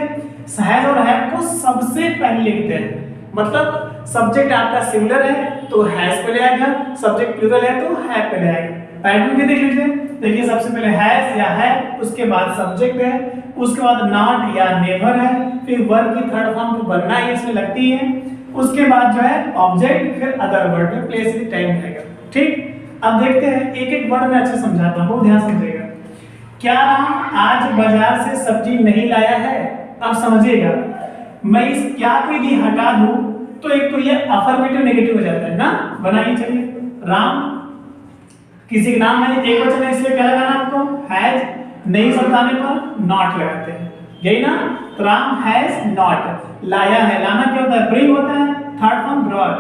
Speaker 1: हैज और हैव को सबसे पहले लिखते हैं। मतलब सब्जेक्ट आपका सिंगुलर है तो हैज पहले आएगा, सब्जेक्ट प्लूरल है तो हैव पहले आएगा। पैटर्न भी देख लीजिए, देखिए सबसे पहले हैज या है, उसके बाद सब्जेक्ट है, उसके बाद नॉट या नेवर है, फिर वर्ब की थर्ड फॉर्म तो बनना ही इसमें लगती है, उसके बाद जो है ऑब्जेक्ट, फिर अदर वर्ड में प्लेस भी टाइम आएगा। ठीक, अब देखते हैं एक एक वर्ड में अच्छे समझाता हूं, बहुत ध्यान समझिएगा। क्या राम आज बाजार से सब्जी नहीं लाया है, अब समझिएगा, मैं इस क्या को यदि हटा दूं तो एक तो ये अफर्मेटिव नेगेटिव हो जाता है ना, बनाइए चलिए। राम किसी का नाम है, एक वचन है, इसलिए क्या लगाना आपको, हैज, नहीं शब्द आने पर नॉट लगाते हैं, यही ना, तो राम हैज नॉट लाया है, लाना क्या होता है, ब्रिंग होता है, थर्ड फॉर्म ब्रॉट,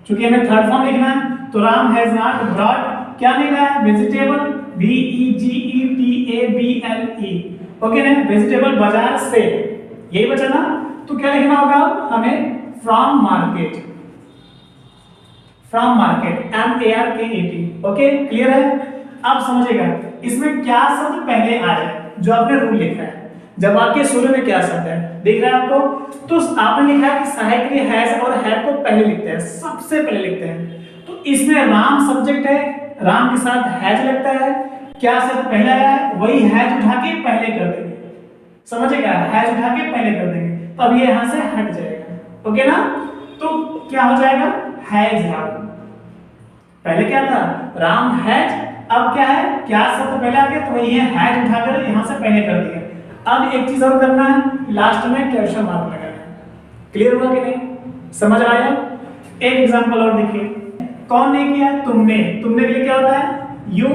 Speaker 1: क्योंकि हमें थर्ड फॉर्म लिखना है, तो राम हैज नॉट ब्रॉट क्या नहीं लाया, vegetable, V E G E T A B L E, okay ना, वेजिटेबल बाजार से, यही बचा ना, तो क्या लिखना होगा हमें, from market, from market, MARKET, okay, clear है। अब समझिएगा इसमें क्या शब्द पहले आ जाए, जो आपने रूल लिखा है, जब आपके शुरू में क्या शब्द है दिख रहा है आपको, तो आपने लिखा है कि सहायक क्रिया हैज और हैव को पहले लिखते हैं, सबसे पहले लिखते हैं, तो इसमें राम सब्जेक्ट है, राम के साथ हैज लगता है, क्या शब्द पहले आया है वही हैज उठा के पहले कर देंगे, समझिएगा, हैज उठा के पहले कर देंगे, तब ये यहां से हट जाएगा, ओके ना, तो क्या हो जाएगा, हैज राम, पहले क्या था, राम हैज, अब क्या है, क्या शब्द पहले आ गया तो वही है हैज उठाकर यहां से पहले कर दिया। अब एक चीज और करना है, लास्ट में क्वेश्चन मार्क लगाना है, क्लियर हुआ कि नहीं, समझ आया। एक एग्जांपल और देखिए, कौन ने किया, तुमने, तुमने के लिए क्या होता है, यू,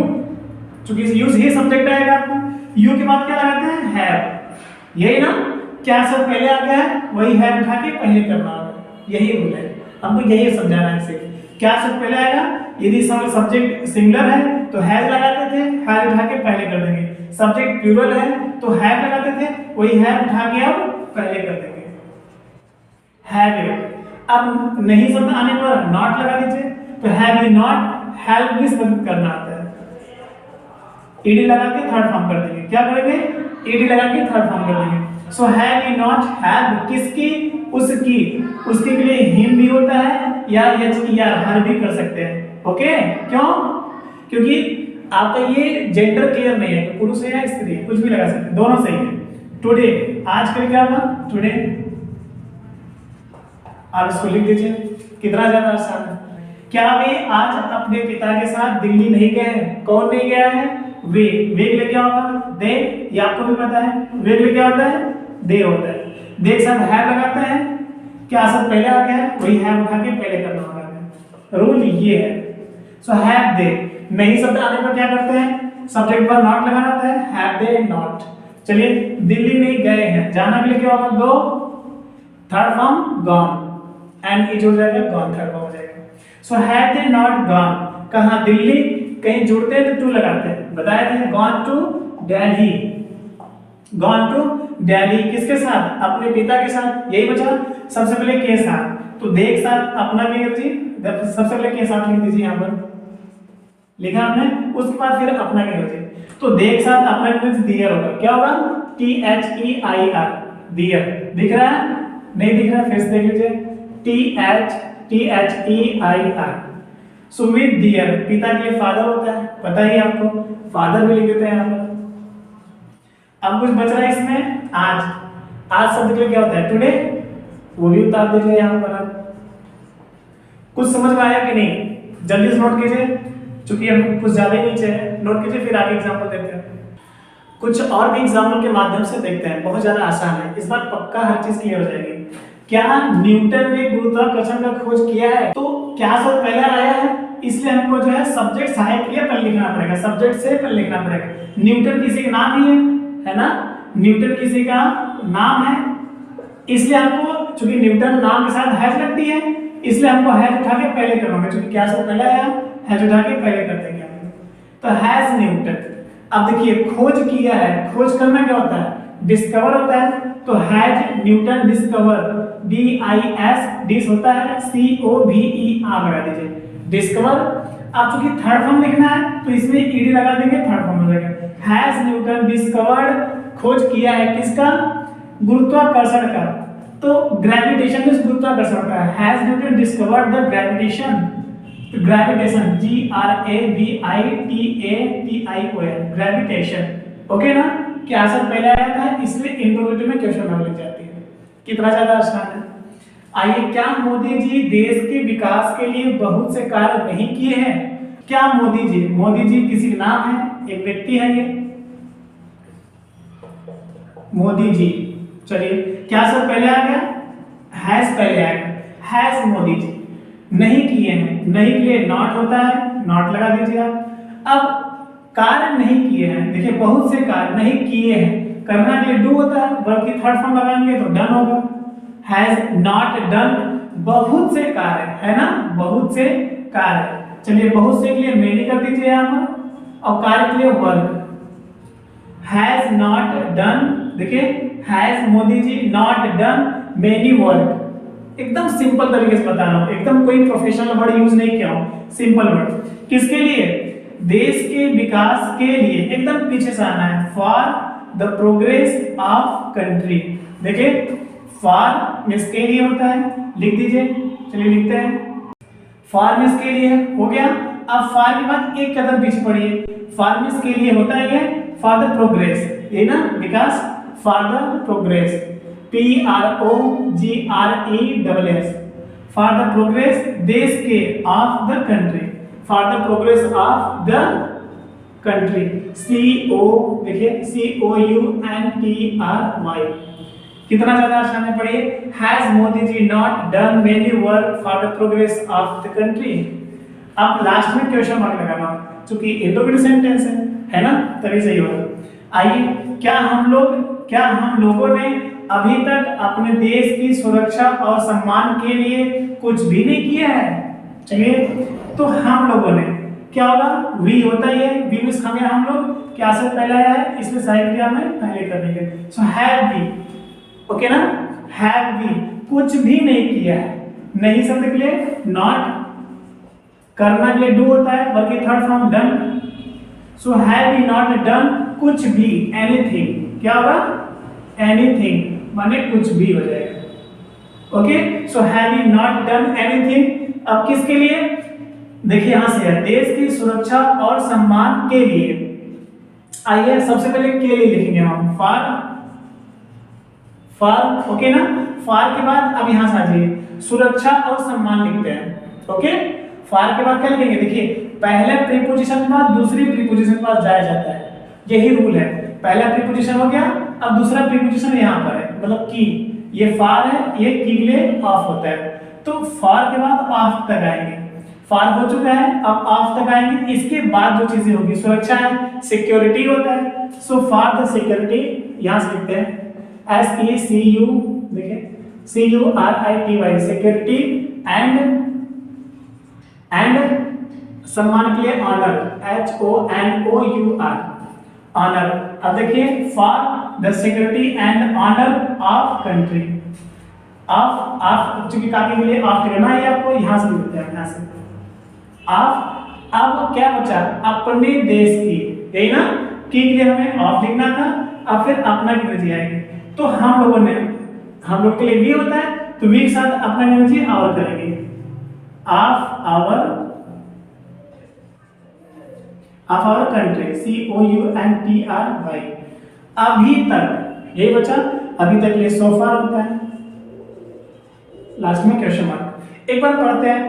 Speaker 1: चूंकि यूज ही सब्जेक्ट आएगा आपको, यू के बाद क्या लगाते हैं, हैव, यही ना, क्या शब्द पहले आ गया है वही हैव उठा के पहले करना होगा, यही रूल है, हमको यही समझाना है इसे, क्या शब्द पहले आएगा, यदि सब्जेक्ट सिंगुलर है तो हैज लगाते थे, हैज उठा के पहले कर देंगे, सब्जेक्ट प्लूरल है तो हैव लगाते थे, वही हैव उठा के अब पहले कर देंगे, हैव। अब नहीं शब्द आने पर नॉट लगा दीजिए, तो हैव यू नॉट हेल्प किस मदद करना आता है, ईडी लगा के थर्ड फॉर्म कर देंगे, क्या करेंगे, ईडी लगा के थर्ड फॉर्म कर देंगे। So have you not help किसकी, उसकी, उसके के लिए हिम भी होता है या हर भी कर सकते हैं, ओके, क्यों, क्योंकि आपका ये जेंडर क्लियर नहीं है कि पुरुष है या स्त्री, कुछ भी लगा सकते हैं, दोनों सही है। टुडे, आज कल क्या होगा, टुडे, आप इसको लिख दीजिए, कितना ज्यादा आसान है। क्या वे आज अपने पिता के साथ दिल्ली नहीं गए हैं, कौन नहीं गया है, वे, वे के लिए क्या होगा, दे, ये आपको भी पता है, वे के लिए क्या होता है, दे होता है, दे के साथ हैव लगाते हैं, क्या शब्द पहले आ गया है वही हैव उठा के पहले करना होगा, रूल ये है। सो हैव दे, नहीं शब्द आने पर क्या करते हैं, सब्जेक्ट पर नॉट लगाना होता है, हैव दे नॉट। चलिए, दिल्ली नहीं गए हैं, जाना के लिए क्या होगा, go, third form gone, and is हो जाएगा, गॉन थर्ड फॉर्म हो जाएगा। So have they not gone, कहां, दिल्ली, कहीं जुड़ते हैं तो टू लगाते हैं, बताए थे, gone to Delhi, gone to Delhi, किसके साथ, अपने पिता के साथ, यही बचा, सबसे पहले के साथ, तो दे के साथ अपना क्या कीजिए, सबसे पहले के साथ लिख दीजिए, यहां पर लिखा आपने, उसके बाद फिर अपना क्या कीजिए, तो दे के साथ अपना मींस दियर होगा, क्या होगा, THEIR, दियर, दिख रहा है, नहीं दिख रहा, फिर से देख लीजिए, THEIR, सो विद दियर, पिता के लिए फादर होता है, पता ही आपको, फादर भी लिख देते हैं यहां पर। अब कुछ बच रहा है इसमें, आज, आज शब्द के लिए क्या होता है, टुडे, वो भी उतार दीजिए यहां पर। आप कुछ समझ में आया कि नहीं, जल्दी से नोट कीजिए, क्योंकि हम कुछ ज्यादा ही नीचे है, नोट कीजिए, फिर आगे एग्जांपल देखते हैं। कुछ और भी एग्जांपल के माध्यम से देखते हैं, बहुत ज्यादा आसान है, इस बार पक्का हर चीज क्लियर हो जाएगी। क्या न्यूटन ने गुरुत्वाकर्षण का खोज किया है, तो क्या शब्द पहले आया है, इसलिए हमको जो है सब्जेक्ट सहायक क्रिया पहले लिखना पड़ेगा, सब्जेक्ट से पहले लिखना पड़ेगा। न्यूटन किसी का नाम ही है ना, न्यूटन किसी का नाम है, इसलिए हमको, चूंकि न्यूटन नाम के साथ हैज लगती है, इसलिए हमको हैज उठा के पहले करना होगा, क्योंकि क्या शब्द पहले आया, हैज उठा के पहले कर देंगे। तो हैज न्यूटन। अब देखिए खोज किया है, खोज करना क्या होता है, डिस्कवर होता है। तो has Newton discover, DIS dis होता है, COVER लगा दीजिए, डिस्कवर। अब चूंकि थर्ड फॉर्म लिखना है तो इसमें ईडी लगा देंगे, थर्ड फॉर्म हो जाएगा। हैज न्यूटन डिस्कवर्ड, खोज किया है किसका, गुरुत्वाकर्षण का। तो ग्रेविटेशन में गुरुत्वाकर्षण होता है। Has Newton discovered the gravitation, gravitation GRAVITATION, gravitation. Okay ना, क्या सर पहले आया था, इसलिए इंट्रोगेटिव में क्वेश्चन मार्क लग जाती है। कितना ज्यादा आसान है। आइए, क्या मोदी जी देश के विकास के लिए बहुत से कार्य नहीं किए हैं? क्या मोदी जी, मोदी जी किसी का नाम है, एक व्यक्ति है ये मोदी जी। चलिए, क्या सर पहले आ गया, हैज पहले आ गया, हैज मोदी जी। नहीं किए हैं, नहीं के लिए नॉट होता है, नॉट लगा दीजिए आप। अब कार्य नहीं किए हैं, देखिए बहुत से कार्य नहीं किए हैं, करना के लिए डू होता है, वर्ब की थर्ड फॉर्म लगाएंगे तो डन होगा। हैज नॉट डन, बहुत से कार्य है ना, बहुत से कार्य। चलिए, बहुत से के लिए मेनी कर दीजिए यहाँ पर, और कार्य के लिए वर्क। हैज नॉट डन, देखिए has Modi ji not done many work. एकदम सिंपल तरीके से बता रहा हूं, एकदम कोई प्रोफेशनल वर्ड यूज नहीं किया हूं, सिंपल वर्ड। किसके लिए, देश के विकास के लिए, एकदम पीछे से आना है, for the progress of country. देखिए फॉर मींस के लिए होता है, लिख दीजिए, चलिए लिखते हैं, फॉर मींस के लिए हो गया। अब फॉर के बाद एक कदम पीछे पढ़िए, फॉर मींस के लिए होता है ये फॉर द प्रोग्रेस, ये ना विकास, for the progress, PROGRESS, for the progress देश के, of the country, for the progress of the country, CO, देखिए COUNTRY। कितना ज्यादा आसान है, पढ़िए, has Modi ji not done many work for the progress of the country. अब लास्ट में क्वेश्चन मार्क लगाना, क्योंकि इंटरोगेटिव सेंटेंस है ना, तभी सही होगा। आइए, क्या हम लोगों ने अभी तक अपने देश की सुरक्षा और सम्मान के लिए कुछ भी नहीं किया है? चलिए, तो हम लोगों ने क्या होगा, वी होता है, ये वी मींस हम लोग, क्या से पहले आया है, इसलिए सही क्रिया में पहले कर देंगे। सो हैव वी, ओके ना, हैव वी कुछ भी नहीं किया है, नहीं शब्द के लिए नॉट, करना के लिए डू होता है, वर्ब की third form done. So have we not done कुछ भी, एनीथिंग, क्या होगा, एनीथिंग माने कुछ भी हो जाएगा। Okay, so have we not done anything. अब किसके लिए, देखिए यहां से है, देश की सुरक्षा और सम्मान के लिए। आइए सबसे पहले के लिए लिखेंगे हम, फॉर, ओके ना। फॉर के बाद अब यहां से आ जाइए, सुरक्षा और सम्मान लिखते हैं। ओके, फॉर के बाद क्या लिखेंगे, देखिए पहले प्रीपोजिशन के बाद दूसरी प्रीपोजिशन के पास जाया जाता है, यही रूल है। पहला प्रीपोजिशन हो गया, अब दूसरा प्रीपोजिशन यहां पर है, मतलब की, ये फॉर है, ये की के लिए ऑफ होता है। तो फॉर के बाद ऑफ तक आएंगे, फॉर हो चुका है, अब ऑफ तक आएंगे। इसके बाद जो चीजें होगी, सुरक्षा है, सिक्योरिटी होता है। सो फॉर द सिक्योरिटी, यहां से लिखते हैं SECU, देखिए CURITY, सिक्योरिटी, एंड सम्मान के लिए ऑनर, HONOUR, ऑनर। अब देखिए for the security and honour of country, of चूंकि काफी के लिए ऑफ करना है आपको, यहां से लिखते हैं, यहां से ऑफ। अब क्या बचा, अपने देश की, यही ना, की के लिए हमें ऑफ लिखना था, अब फिर अपना की एनर्जी आएगी। तो हम लोग के लिए वी होता है, तो वी के साथ अपना एनर्जी आवर करेंगे, ऑफ आवर कंट्री, COUNTRY। अभी तक, यही बचा, अभी तक ये सो फार होता है, लास्ट में क्वेश्चन मार्क। एक बार पढ़ते हैं,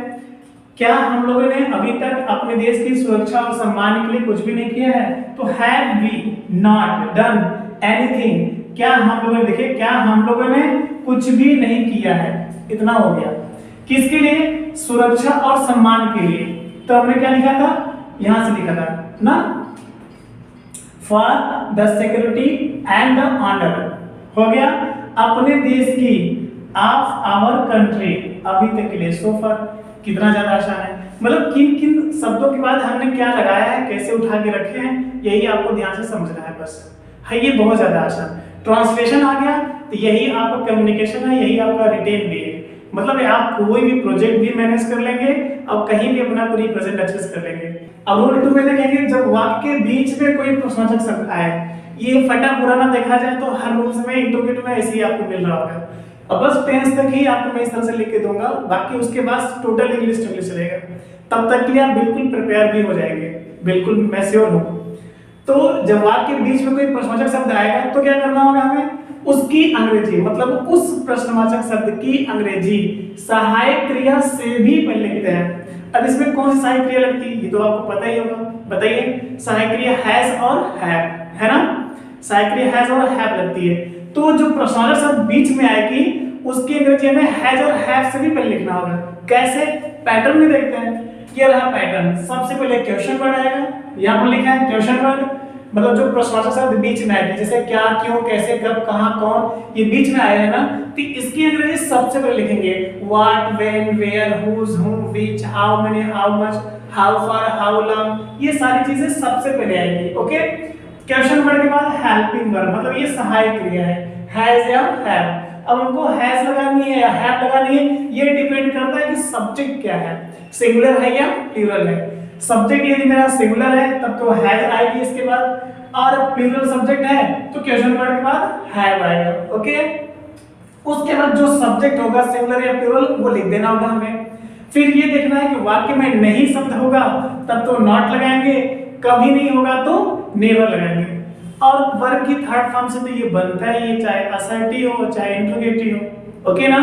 Speaker 1: क्या हम लोगों ने अभी तक अपने देश की सुरक्षा और सम्मान के लिए कुछ भी नहीं किया है? तो have we not done anything, क्या हम लोगों ने, देखिए क्या हम लोगों ने कुछ भी नहीं किया है, इतना हो गया। किसके लिए, सुरक्षा और सम्मान के लिए। तो हमने क्या लिखा था, यहां से लिखा था ना, for the security and the honour, हो गया। अपने देश की, ऑफ आवर कंट्री, अभी तक के लिए, सो फॉर। कितना ज्यादा आसान है। मतलब किन किन शब्दों के बाद हमने क्या लगाया है, कैसे उठा के रखे हैं, यही आपको ध्यान से समझना है बस। है ये बहुत ज्यादा आसान। ट्रांसलेशन आ गया तो यही आपका कम्युनिकेशन है, यही आपका रिटेन भी है। मतलब आप कोई भी प्रोजेक्ट भी मैनेज कर लेंगे और कहीं भी अपना पूरी प्रेजेंट एक्सेस कर लेंगे। अब रूल 2 में देखेंगे, जब वाक्य के बीच में कोई प्रश्नवाचक शब्द आए, ये फटा पुराना देखा जाए तो हर रूल्स में इंटरव्यू में ऐसे ही आपको मिल रहा होगा। अब बस टेंस तक ही आपको मैं इस तरह से लिख के दूंगा, बाकी उसके बाद टोटल इंग्लिश चलेगा। तब तक के लिए आप बिल्कुल प्रिपेयर भी हो जाएंगे, बिल्कुल मैं श्योर हूँ। तो जब वाक्य के बीच में कोई प्रश्नवाचक शब्द आएगा तो क्या करना होगा हमें, उसकी अंग्रेजी मतलब उस प्रश्नवाचक शब्द की अंग्रेजी सहायक क्रिया से भी पहले लिखते हैं। अब इसमें कौन सी सहायक क्रिया लगती है ये तो आपको पता ही होगा, बताइए। सहायक क्रिया हैज और हैव, है ना, सहायक क्रिया हैज और हैव लगती है। तो जो प्रश्नवाचक शब्द बीच में आएगी उसकी अंग्रेजी में हैज और हैव से भी पहले लिखना होगा। कैसे, पैटर्न में देखते हैं। ये रहा पैटर्न, सबसे पहले क्वेश्चन वर्ड आएगा, यहाँ पर लिखा है क्वेश्चन वर्ड, मतलब जो प्रश्नवाचक शब्द बीच में आएगी, जैसे क्या, क्यों, कैसे, कब, कहां, कौन, ये बीच में आया है ना, तो इसकी अंग्रेजी सबसे पहले लिखेंगे व्हाट, व्हेन, वेयर, हुज, हुम, which, how many, how much, how far, how long, ये सारी चीजें सबसे पहले आएंगी। ओके, क्वेश्चन वर्ड के बाद हेल्पिंग वर्ब, मतलब ये सहायक क्रिया है, हैज या हैव। अब हमको हैज लगानी है या हैव लगानी है, ये डिपेंड करता है कि सब्जेक्ट क्या है, सिंगुलर है या प्लूरल है। सब्जेक्ट यदि मेरा सिंगुलर है तब तो हैज आएगी इसके बाद, और प्लूरल सब्जेक्ट है तो क्वेश्चन वर्ड के बाद हैव आएगा। ओके, उसके बाद जो सब्जेक्ट होगा सिंगुलर या प्लूरल वो लिख देना होगा हमें। फिर ये देखना है कि वाक्य में नहीं शब्द होगा तब तो नॉट लगाएंगे, कभी नहीं होगा तो नेवर लगाएंगे। और वर्ब की थर्ड फॉर्म से तो ये बनता है, ये चाहे असर्टिव हो चाहे इंट्रोगेटिव हो। ओके ना,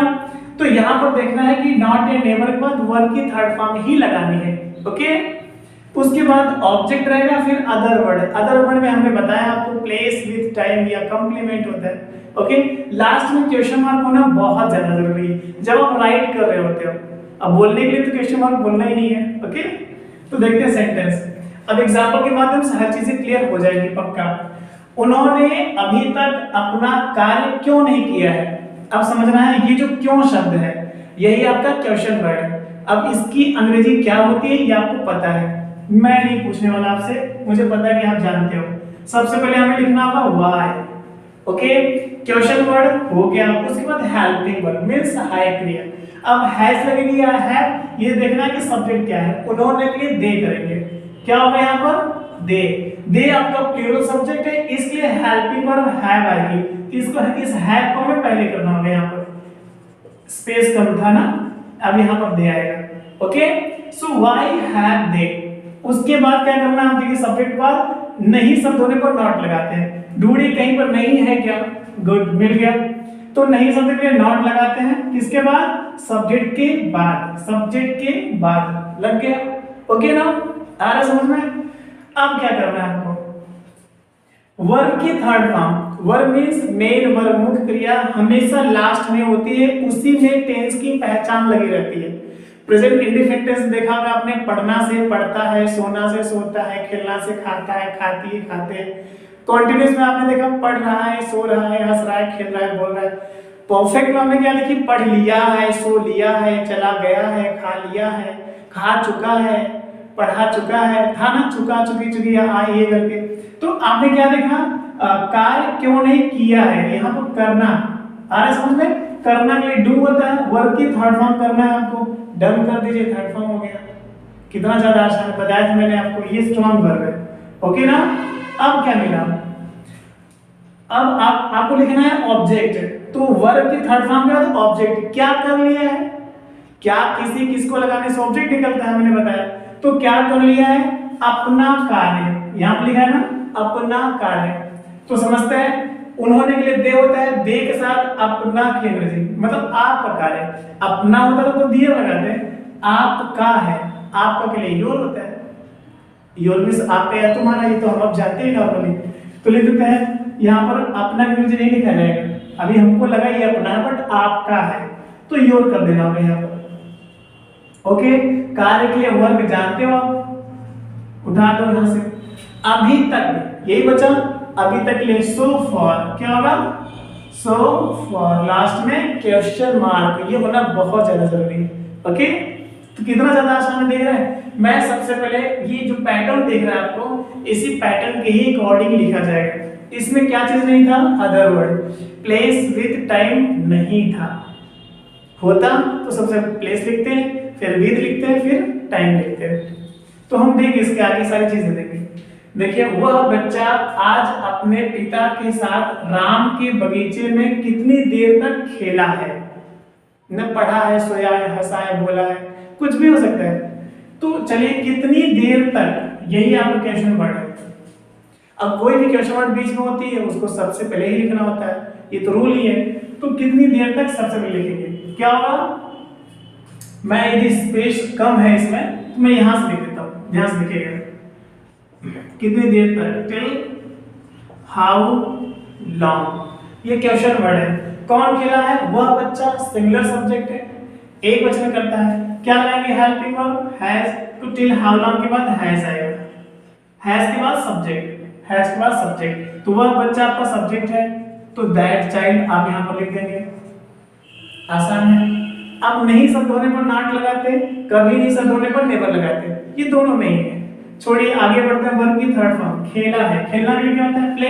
Speaker 1: तो यहाँ पर देखना है कि नॉट या नेवर के बाद वर्ब की थर्ड फॉर्म ही लगानी है। ओके, उसके बाद ऑब्जेक्ट रहेगा, फिर अदर वर्ड। अदर वर्ड में हमने बताया आपको प्लेस विद टाइम या कॉम्प्लीमेंट होता है। ओके, लास्ट में क्वेश्चन मार्क होना बहुत ज्यादा जरूरी है जब आप राइट कर रहे होते हो। अब बोलने के लिए तो क्वेश्चन मार्क बोलना ही नहीं है। ओके, तो देखते हैं सेंटेंस। अब एग्जांपल के माध्यम से हर चीजें क्लियर हो जाएगी पक्का। उन्होंने अभी तक अपना कार्य क्यों नहीं किया है, अब समझना है ये जो क्यों शब्द है यही आपका क्वेश्चन वर्ड है। अब इसकी अंग्रेजी क्या होती है ये आपको पता है, मैं नहीं पूछने वाला आपसे, मुझे पता है कि आप जानते हो। सबसे पहले हमें लिखना होगा व्हाई। ओके, क्वेश्चन वर्ड हो गया, उसके बाद हेल्पिंग वर्ब मींस सहायक क्रिया। अब हैज लगेगी या हैव, ये देखना है कि सब्जेक्ट क्या है। उन्होंने के लिए दे करेंगे, क्या होगा यहाँ पर दे। दे आपका प्लूरल सब्जेक्ट है इसलिए हेल्पिंग वर्ब हैव आएगी। इसको इस हैव को हमें पहले करना होगा, यहाँ पर स्पेस कम था ना, अब यहाँ पर दे आएगा। Okay, so why have they. उसके बाद क्या करना है, देखिए सब्जेक्ट बाद नहीं शब्द होने पर नॉट लगाते हैं। ढूंढिए कहीं पर नहीं है क्या, गुड मिल गया, तो नहीं शब्द के लिए नॉट लगाते हैं। किसके बाद, सब्जेक्ट के बाद, सब्जेक्ट के बाद लग गया। ओके ना, आ रहा समझ में। अब क्या करना है आपको, वर्ब की third form, verb means main verb, मुख्य क्रिया हमेशा लास्ट में होती है, उसी में टेंस की पहचान लगी रहती है। प्रेजेंट इंडेफिनिट टेंस देखा होगा आपने, पढ़ना से पढ़ता है, सोना से सोता है, खेलना से खाता है, खाती है खाते हैं। कॉन्टिन्यूस में आपने देखा पढ़ रहा है, सो रहा है, हंस रहा है, खेल रहा है, बोल रहा है। परफेक्ट में हमने क्या लिखी, पढ़ लिया है, सो लिया है, चला गया है, खा लिया है, खा चुका है, पढ़ा चुका है, था ना, चुका चुकी चुकी आई ये करके। तो आपने क्या देखा, कार्य क्यों नहीं किया है, यहाँ पर करना आ रहा समझ में। करना के लिए डू होता है, वर्ब की थर्ड फॉर्म करना है आपको, डन कर दीजिए, थर्ड फॉर्म हो गया। कितना ज्यादा आसान बताया था मैंने आपको, ये स्ट्रॉन्ग वर्ब है। ओके ना, अब क्या मिला, अब आपको लिखना है ऑब्जेक्ट। तो वर्ब की थर्ड फॉर्म क्या है, ऑब्जेक्ट। क्या कर लिया है, क्या किसी किसको लगाने से ऑब्जेक्ट निकलता है मैंने बताया। तो क्या कर लिया है, अपना कार्य, यहाँ पर लिखा है ना अपना कार्य। तो समझते हैं, उन्होंने के लिए दे होता है, दे के साथ अपना की अंग्रेजी मतलब आपका कार्य। अपना होता है तो दिए लगाते हैं, आपका है, आपका के लिए योर होता है। योर मींस आपका या तुम्हारा, ये तो हम अब जानते हैं नॉर्मली। तो लिख देते हैं यहाँ पर अपना की अंग्रेजी नहीं लिखा जाएगा, अभी हमको लगा ये अपना है बट आपका है, तो योर कर देना होगा यहाँ पर। ओके, कार्य के लिए वर्ग जानते हो आप, उठा दो यहां से। अभी तक यही बचा, अभी तक के लिए सो फॉर, क्या होगा सो फॉर, लास्ट में क्वेश्चन मार्क, ये होना बहुत ज्यादा जरूरी है। ओके, तो कितना ज्यादा आसान है, देख रहे हैं। मैं सबसे पहले ये जो पैटर्न देख रहा है आपको, इसी पैटर्न के ही अकॉर्डिंग लिखा जाएगा। इसमें क्या चीज नहीं था, other word, place with time नहीं था। होता तो सबसे प्लेस लिखते हैं, फिर विद लिखते हैं, फिर टाइम लिखते हैं। तो हम देखें इसके आगे सारी चीजें देखें। देखिए, वह बच्चा आज अपने पिता के साथ राम के बगीचे में कितनी देर तक खेला है। न पढ़ा है, सोया है, हंसा है, बोला है, कुछ भी हो सकता है। तो चलिए, कितनी देर तक, यही आपका क्वेश्चन वर्ड है। अब कोई भी क्वेश्चन वर्ड बीच में होती है उसको सबसे पहले ही लिखना होता है, ये तो रूल ही है। तो कितनी देर तक सबसे पहले लिखेंगे, क्या होगा, मैं यदि स्पेस कम है इसमें तो मैं यहां से लिख देता हूं, ध्यान से लिखिएगा। कितनी देर तक, टिल हाउ लॉन्ग, ये क्वेश्चन वर्ड है। कौन खेला है, वह बच्चा, सिंगुलर सब्जेक्ट है, एक वचन करता है। क्या लगाएंगे, helping verb has. To till how long के बाद हैज आएगा, हैज के बाद सब्जेक्ट, हैज के बाद सब्जेक्ट। तो वह बच्चा आपका सब्जेक्ट है, तो दैट चाइल्ड आप यहां पर लिख देंगे, आसान है। अब नहीं शब्द होने पर नॉट लगाते, कभी नहीं शब्द होने पर नेवर लगाते, ये दोनों नहीं है। छोड़िए, आगे बढ़ते हैं। वर्ब की थर्ड फॉर्म, खेला है। खेलना भी क्या होता है, प्ले।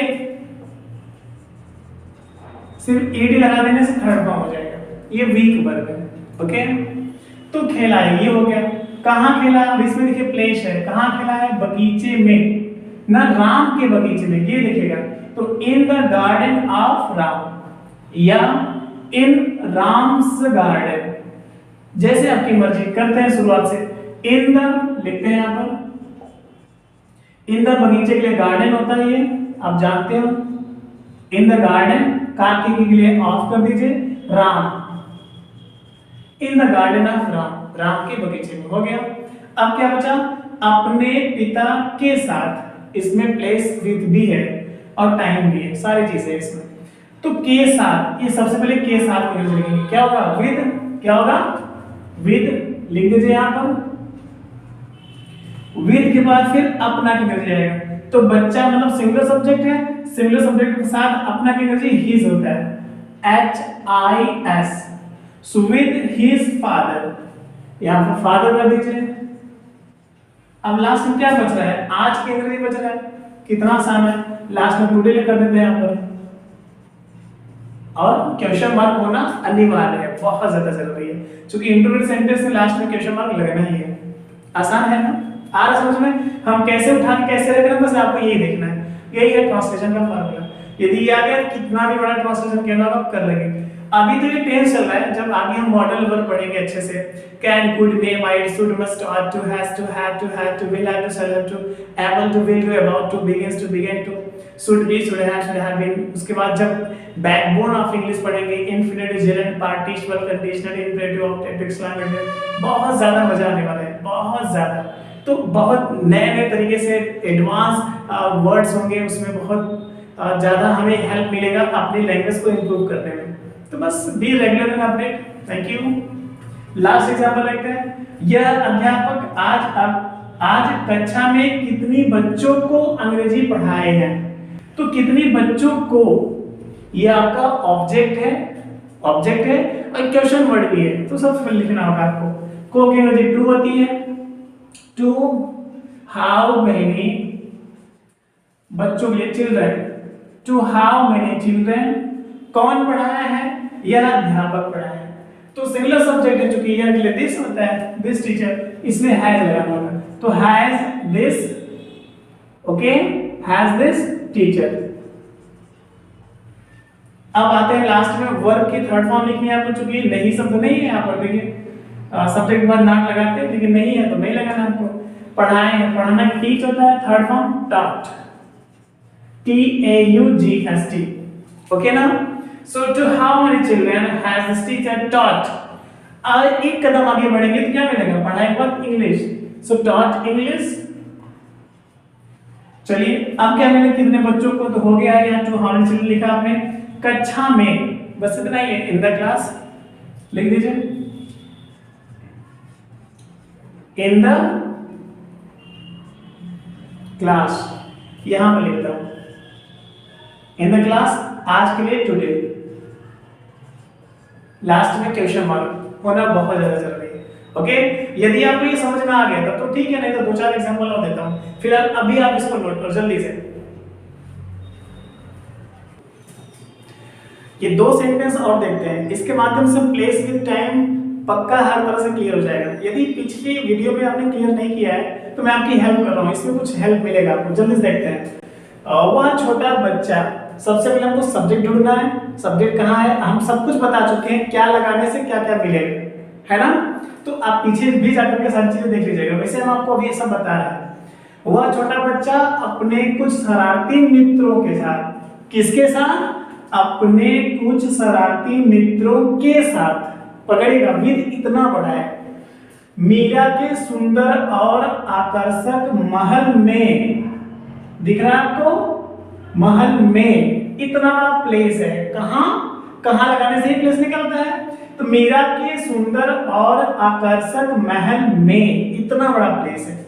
Speaker 1: सिर्फ ईडी लगा देने से थर्ड फॉर्म हो जाएगा, ये वीक वर्ब है। ओके, तो खेला है, ये हो गया। कहां खेला, अब इसमें देखिए प्लेस है, कहां खेला है, बगीचे में, ना राम के बगीचे में, ये देखिएगा। तो in the garden of Ram या इन राम्स गार्डन, जैसे आपकी मर्जी। करते हैं शुरुआत से, इन द लिखते हैं यहां पर, इन द बगीचे के लिए गार्डन होता है, ये आप जानते हो। इन द गार्डन, काके के लिए ऑफ कर दीजिए, Ram, in the garden of Ram, Ram के बगीचे में, हो गया। अब क्या बचा, अपने पिता के साथ, इसमें प्लेस विद भी है और टाइम भी है, सारी चीजें इसमें। तो के साथ, ये सबसे पहले के साथ लिखेंगे, क्या होगा, विद, क्या होगा, विद लिख दीजिए यहां पर। विद के बाद फिर अपना की एनर्जी आएगा। तो बच्चा मतलब सिंगुलर सब्जेक्ट है, सिंगुलर सब्जेक्ट के साथ अपना की एनर्जी हिज होता है, HIS। So with his father, यहां पर फादर कर दीजिए। अब लास्ट में क्या बच रहा है, आज की एनर्जी बच रहा है, कितना आसान है। लास्ट में टुडे कर देते हैं यहां पर, और क्वेश्चन मार्क होना अनिवार्य है, बहुत ज्यादा जरूरी है, क्योंकि इंटरव्यू सेंटेंस में लास्ट में क्वेश्चन मार्क लगना ही है। आसान है ना, आ रहा समझ में। हम कैसे उठा के कैसे रखना, बस आपको यही देखना है, यही है ट्रांसलेशन का फार्मूला। यदि ये आ गया, कितना भी बड़ा ट्रांसलेशन कहना आप कर लेंगे। अभी तो ये टेंस चल रहा है, जब आगे हम मॉडल वर्ब पढ़ेंगे अच्छे से, can, could, may, might, should, must, ought, to, has to, have to, will have to, shall have to, able to, will to, about to, begins to, began to, should be, should have been. उसके बाद जब backbone of English पढ़ेंगे, infinitive, gerund, participle, conditional, imperative, objective, exclamative, बहुत ज्यादा मजा आने वाला है, बहुत ज्यादा। तो बहुत नए नए तरीके से एडवांस वर्ड्स होंगे, उसमें बहुत ज्यादा हमें हेल्प मिलेगा अपनी लैंग्वेज को इंप्रूव करने में। तो बस be regular and update. Thank you. Last example देखते हैं। यह अध्यापक आज कक्षा में कितनी बच्चों को अंग्रेजी पढ़ाए हैं। तो कितनी बच्चों को, ये आपका ऑब्जेक्ट है और क्वेश्चन वर्ड भी है, तो सबसे पहले लिखना होगा आपको। को की अंग्रेजी टू होती है, टू हाउ मेनी बच्चों के लिए, children, to how many children. कौन पढ़ाया है, यह अध्यापक पढ़ाया है। तो सिंगुलर सब्जेक्ट है, चूंकि यह के लिए दिस होता है, दिस टीचर, इसमें हैज लगाना होगा। तो has this, okay, has this teacher. अब आते हैं लास्ट में, वर्ब की थर्ड फॉर्म लिखनी है आपको, चूंकि नहीं शब्द नहीं है यहाँ पर, देखिए सब्जेक्ट के बाद नॉट लगाते हैं, लेकिन नहीं है तो नहीं लगाना आपको। पढ़ाए हैं, पढ़ाना टीच होता है, third form taught, TAUGST, okay ना। So to how many children has this teacher taught. और एक कदम आगे बढ़ेंगे तो क्या मिलेगा, पढ़ाई के बाद इंग्लिश, सो टॉट इंग्लिश। चलिए अब क्या मिले, कितने बच्चों को, तो हो गया है यहाँ टू हाउ मेनी चिल्ड्रन लिखा आपने, कक्षा में, बस इतना ही है। इन द क्लास लिख दीजिए, इन द क्लास, यहां पर लिखता हूं इन द क्लास, आज के लिए टुडे। लास्ट में क्वेश्चन मार्क होना बहुत ज्यादा जरूरी है। ओके, यदि आपको ये समझ में आ गया तब तो ठीक है, नहीं तो दो चार एग्जांपल और देता हूं। फिलहाल अभी आप इसको नोट करो जल्दी से। ये दो सेंटेंस और देखते हैं, इसके माध्यम से प्लेस विद टाइम पक्का हर तरह से क्लियर हो जाएगा। यदि पिछली वीडियो में आपने क्लियर नहीं किया है तो मैं आपकी हेल्प कर रहा हूँ, इसमें कुछ हेल्प मिलेगा आपको। जल्दी से देखते हैं। वह छोटा बच्चा, सबसे पहले हमको सब्जेक्ट ढूंढना है। सब्जेक्ट कहाँ है, हम सब कुछ बता चुके हैं, क्या लगाने से क्या क्या मिलेगा, है ना। तो आप पीछे भी जाकर के सारी चीजें देख लीजिएगा। वैसे हम आपको अभी ये सब बता रहे हैं। वह छोटा बच्चा अपने कुछ शरारती मित्रों के साथ, किसके साथ, अपने कुछ शरारती मित्रों के साथ, पकड़ेगा, विद इतना बड़ा है, मीरा के सुंदर और आकर्षक महल में, दिख रहा है आपको, महल में, इतना बड़ा प्लेस है। कहां कहां लगाने से ही प्लेस निकलता है, तो मीरा के सुंदर और आकर्षक महल में, इतना बड़ा प्लेस है।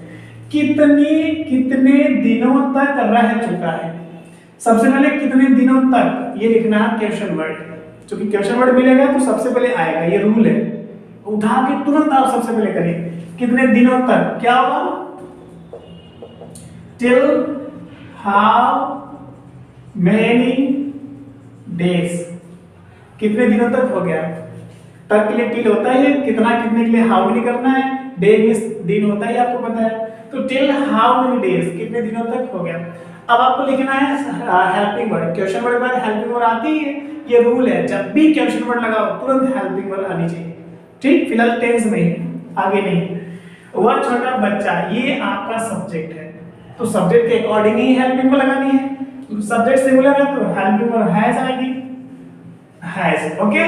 Speaker 1: कितने कितने दिनों तक रह चुका है। सबसे पहले कितने दिनों तक ये लिखना है क्वेश्चन वर्ड, क्योंकि क्वेश्चन वर्ड मिलेगा तो सबसे पहले आएगा, ये रूल है। उठा के तुरंत आप सबसे पहले करिए, कितने दिनों तक, क्या होगा, टिल हाउ मेनी डेज, कितने दिनों तक हो गया। तक के लिए टिल होता है, कितना कितने के लिए हाउ मेनी करना है, डे मींस दिन होता है, आपको पता है। तो टिल हाउ मेनी डेज, कितने दिनों तक हो गया। अब आपको लिखना है हेल्पिंग वर्ड, क्वेश्चन वर्ड के बाद हेल्पिंग वर्ड आती है, ये रूल है, जब भी क्वेश्चन वर्ड लगाओ तुरंत हेल्पिंग वर्ड आनी चाहिए। ठीक, फिलहाल टेंस में आगे नहीं। वह छोटा बच्चा, ये आपका सब्जेक्ट है, तो सब्जेक्ट के अकॉर्डिंग ही हेल्पिंग वर्ड लगानी है। सब्जेक्ट सिंगुलर है तो हेल्पिंग वर्ड हैज आएगी, हैज। ओके,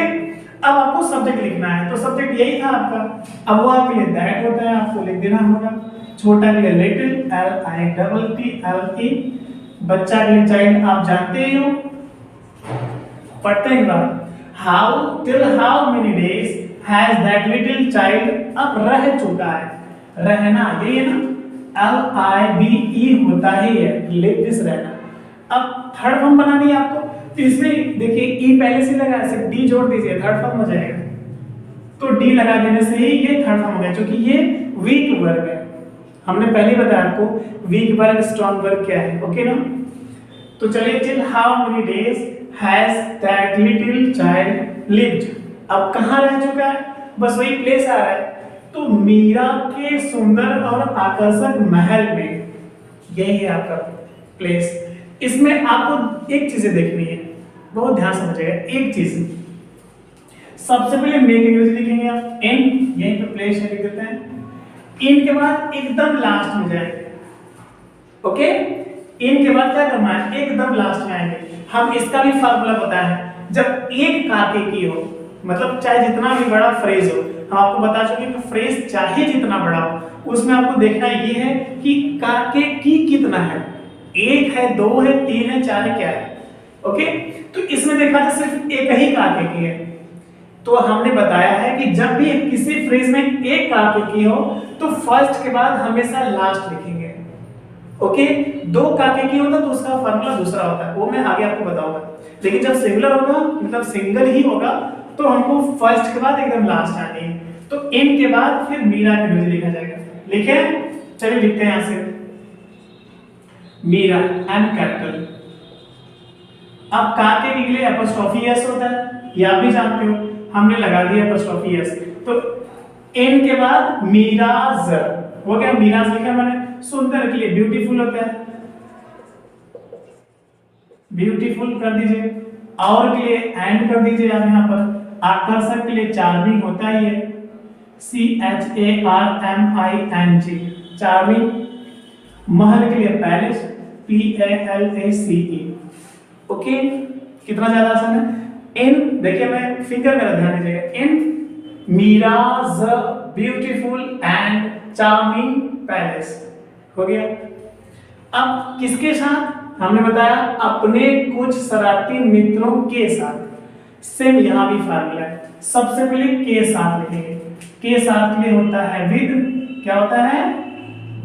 Speaker 1: अब आपको सब्जेक्ट लिखना है, तो सब्जेक्ट यही था आपका। अब वह के लिए दैट होता है, आपको लिख देना होगा। छोटा के लिए लिटिल, LITTLE, बच्चा के लिए चाइल्ड, आप जानते ही हो, पढ़ते हैं बार। How, till how many days has that little child, अब रह चुका है, रहना, यही है ना, LIVE होता ही है, लिव दिस, रहना। अब थर्ड फॉर्म बनानी है आपको, तो इसमें देखिए ई पहले से लगा, सिर्फ डी जोड़ दीजिए, थर्ड फॉर्म हो जाएगा। तो डी लगा देने से ही ये थर्ड फॉर्म हो गया, क्योंकि ये वीक वर्ब है। हमने पहले ही बताया आपको वीक वर्ब स्ट्रॉन्ग वर्ब क्या है, ओके ना। तो चलिए, till how many days has that little child lived, अब कहां रह चुका है, बस वही प्लेस आ रहा है। तो मीरा के सुंदर और आकर्षक महल में, यही है आपका प्लेस। इसमें आपको एक चीज देखनी है, बहुत ध्यान से समझिएगा। एक चीज, सबसे पहले मेक इंग्लिश लिखेंगे आप, इन, यहीं पे प्लेस लिख देते हैं। इन के बाद एकदम लास्ट में जाएंगे, ओके। इन के बाद क्या करना है, एकदम लास्ट में आएंगे। हम इसका भी फार्मूला पता है, जब एक काके की हो, मतलब चाहे जितना भी बड़ा फ्रेज हो, हम आपको बता चुके कि फ्रेज चाहे जितना बड़ा हो, उसमें आपको देखना ये है कि काके की कितना है, एक है, दो है, तीन है, चार है, क्या है, ओके। तो इसमें देखा था सिर्फ एक ही काके की है, तो हमने बताया है कि जब भी किसी फ्रेज में एक काके की हो तो फर्स्ट के बाद हमेशा लास्ट लिखेंगे, ओके। दो काके की होता तो उसका फार्मूला दूसरा होता है, वो मैं आगे आपको बताऊंगा। लेकिन जब सिंगुलर होगा, मतलब सिंगल ही होगा, तो हमको फर्स्ट के बाद एकदम लास्ट आनी है। तो इन के बाद फिर मीरा के नीचे लिखा जाएगा, लिखे, चलिए लिखते हैं यहां से मीरा, एम कैपिटल। अब काके के लिए एपोस्ट्रोफी एस होता है, ये आप भी जानते हो, हमने लगा दिया एपोस्ट्रोफी एस। तो एन के बाद मीराज हो गया, मीराज लिखा मैंने। सुंदर के लिए ब्यूटीफुल होता है, ब्यूटीफुल कर दीजिए। और के लिए एंड कर दीजिए आप यहाँ पर। आकर्षक के लिए चार्मिंग होता है, ये CHARMING, चार्मिंग। महल के लिए पैलेस, PALACE, ओके। कितना ज्यादा आसान है। इन, देखिए मैं फिंगर मेरा ध्यान दीजिएगा, इन मीराज ब्यूटीफुल एंड चार्मिंग पैलेस, हो गया। अब किसके साथ, हमने बताया अपने कुछ शरारती मित्रों के साथ। सेम यहां भी फार्मूला है, सबसे पहले के साथ लिखेंगे। के साथ के लिए होता है विद, क्या होता है,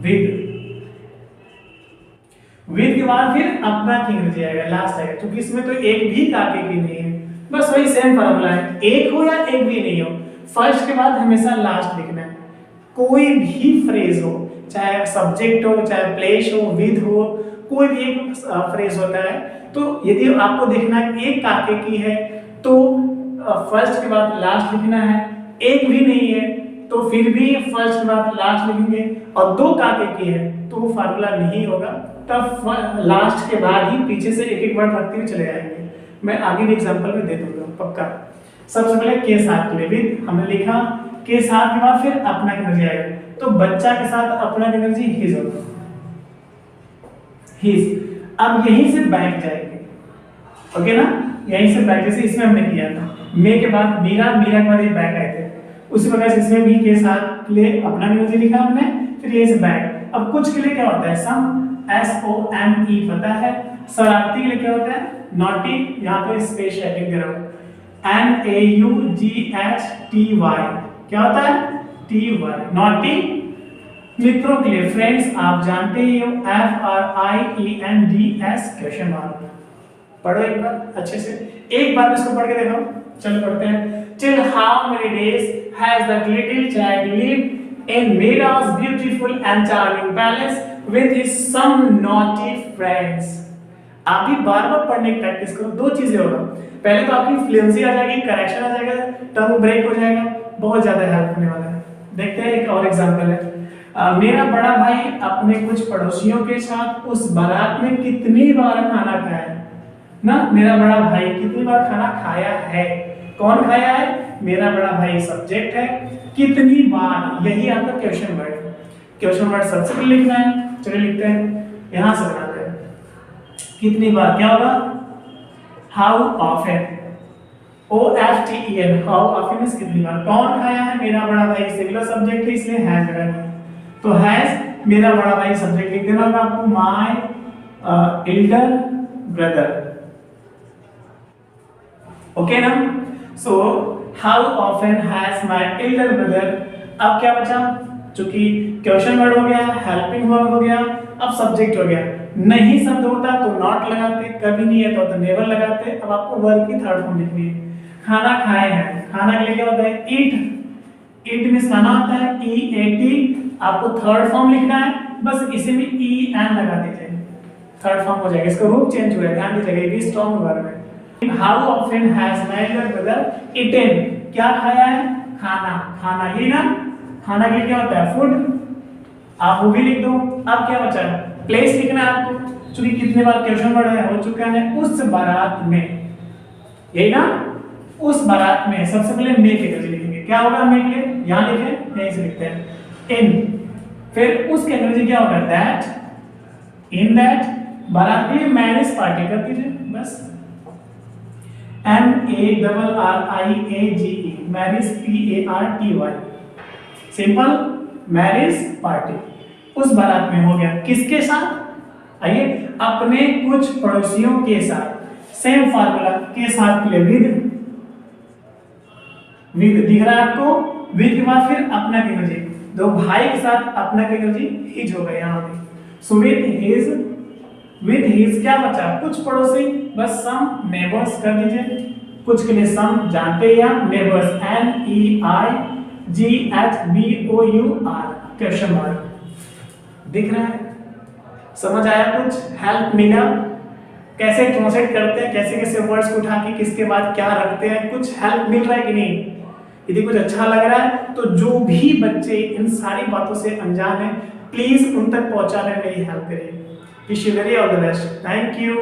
Speaker 1: विद। विद के बाद फिर अपना की इंग्लिश आएगा, लास्ट आएगा, क्योंकि इसमें तो एक भी काके की नहीं है, बस वही सेम फार्मूला है। एक हो या एक भी नहीं हो, फर्स्ट के बाद हमेशा लास्ट लिखना है। कोई भी फ्रेज हो, चाहे सब्जेक्ट हो, चाहे प्लेस हो, विद हो, कोई भी एक फ्रेज होता है, तो यदि आपको देखना है एक काके की है तो फर्स्ट के बाद लास्ट लिखना है, एक भी नहीं है तो फिर भी फर्स्ट के बाद लास्ट लिखेंगे, और दो काके की है तो वो फार्मूला नहीं होगा, तब लास्ट के बाद ही पीछे से एक एक वर्ड रखते हुए चले जाएंगे। मैं आगे भी एग्जांपल भी दे दूंगा पक्का। सबसे पहले के साथ के लिए विद हमने लिखा, के साथ के बाद फिर अपना की एनर्जी आएगा, तो बच्चा के साथ अपना की एनर्जी हिज होगा, हिज। अब यहीं से बैक जाएंगे, ओके ना, यहीं से बैक, जैसे इसमें हमने किया था मे के बाद मीरा, मीरा के बाद ये बैक आए थे, उसी प्रकार से इसमें भी के साथ के लिए अपना की एनर्जी लिखा हमने, फिर यहीं से बैक। अब कुछ के लिए क्या होता है, सम, SOME पता है, शरारती के लिए क्या होता है, नॉटी, यहाँ पे स्पेस लिख दे रहा हूँ, NAUGHTY क्या होता है, TY, नॉटी। मित्रों के लिए फ्रेंड्स आप जानते ही हो, FRIENDS क्वेश्चन मार्क। पढ़ो एक बार अच्छे से, एक बार इसको पढ़ के देखो। चलो पढ़ते हैं। Till how many days has the little child lived in Mira's beautiful and charming palace with his some naughty friends? आप भी बार-बार पढ़ने की प्रैक्टिस करो, दो चीजें होगा, पहले तो आपकी फ्लुएंसी आ जाएगी, करेक्शन आ जाएगा, टर्म ब्रेक हो जाएगा, बहुत ज्यादा हेल्प होने वाला है। देखते हैं एक और एग्जांपल है। मेरा बड़ा भाई अपने कुछ पड़ोसियों के साथ उस बारात में कितनी बार खाना खाया है ना, मेरा बड़ा भाई कितनी बार खाना खाया है, कौन खाया है, मेरा बड़ा भाई सब्जेक्ट है, कितनी बार, यही आपका क्वेश्चन वर्ड है। क्वेश्चन वर्ड सबसे पहले लिखना है, चलिए लिखते हैं, यहां से बनाते हैं, कितनी बार क्या होगा, how often, OFTEN, how often is कितनी बार, कौन खाया है, मेरा बड़ा भाई सिंगुलर सब्जेक्ट है इसलिए हैज लगाना है, तो हैज मेरा बड़ा भाई सब्जेक्ट लिख देना होगा आपको, माय एल्डर ब्रदर, ओके ना। So how often has my elder brother. अब क्या बचा, चूंकि क्वेश्चन वर्ड हो गया, हेल्पिंग वर्ब हो गया, अब सब्जेक्ट हो गया, नहीं शब्द होता तो नॉट लगाते, कभी नहीं है तो नेवर लगाते। अब आपको वर्ब की थर्ड फॉर्म लिखनी है, खाना खाए हैं, खाना के लिए क्या होता है, ईट, ईट मींस खाना होता है, EAT, आपको थर्ड फॉर्म लिखना है, बस इसी में EN लगा दीजिए, थर्ड फॉर्म हो जाएगा, इसका रूप चेंज हुआ है, ध्यान दीजिएगा, ये भी स्ट्रांग वर्ब है। How often has my elder brother eaten, क्या खाया है, खाना, खाना, ये ना, खाना के लिए क्या होता है, फूड, आप वो भी लिख दो। अब क्या बचा है, प्लेस लिखना है आपको, क्योंकि कितने बार क्वेश्चन वर्ड है, हो चुका है, उस बारात में, यही ना, उस बारात में, सबसे पहले मे के लिए लिखेंगे, क्या होगा मे के लिए, यहां लिखे, यहीं से लिखते हैं, इन, फिर उसके अंग्रेजी क्या होगा, दैट, इन दैट, बारात के लिए मैरिज पार्टी कर दीजिए, बस, MARRIAGE, marriage, PARTY, simple, marriage party, उस बारात में हो गया, किसके साथ, आइए, अपने कुछ पड़ोसियों के साथ, सेम फार्मूला, के साथ के लिए विद, विद दिख रहा है आपको, विद के बाद फिर अपना की एनर्जी, दो भाई के साथ अपना की एनर्जी हिज हो गया यहाँ पे, सो विद हिज क्या बचा, कुछ पड़ोसी, बस सम नेबर्स कर दीजिए, कुछ के लिए सम जानते हैं आप, नेबर्स, NEIGHBOUR क्वेश्चन मार्क, दिख रहा है, समझ आया कुछ, हेल्प मिला, कैसे ट्रांसलेट करते हैं, कैसे कैसे वर्ड्स को उठा के किसके बाद क्या रखते हैं, कुछ हेल्प मिल रहा है कि नहीं, यदि कुछ अच्छा लग रहा है तो जो भी बच्चे इन सारी बातों से अनजान हैं प्लीज उन तक पहुंचाने में मेरी हेल्प करिए। Wish you very all the best, thank you.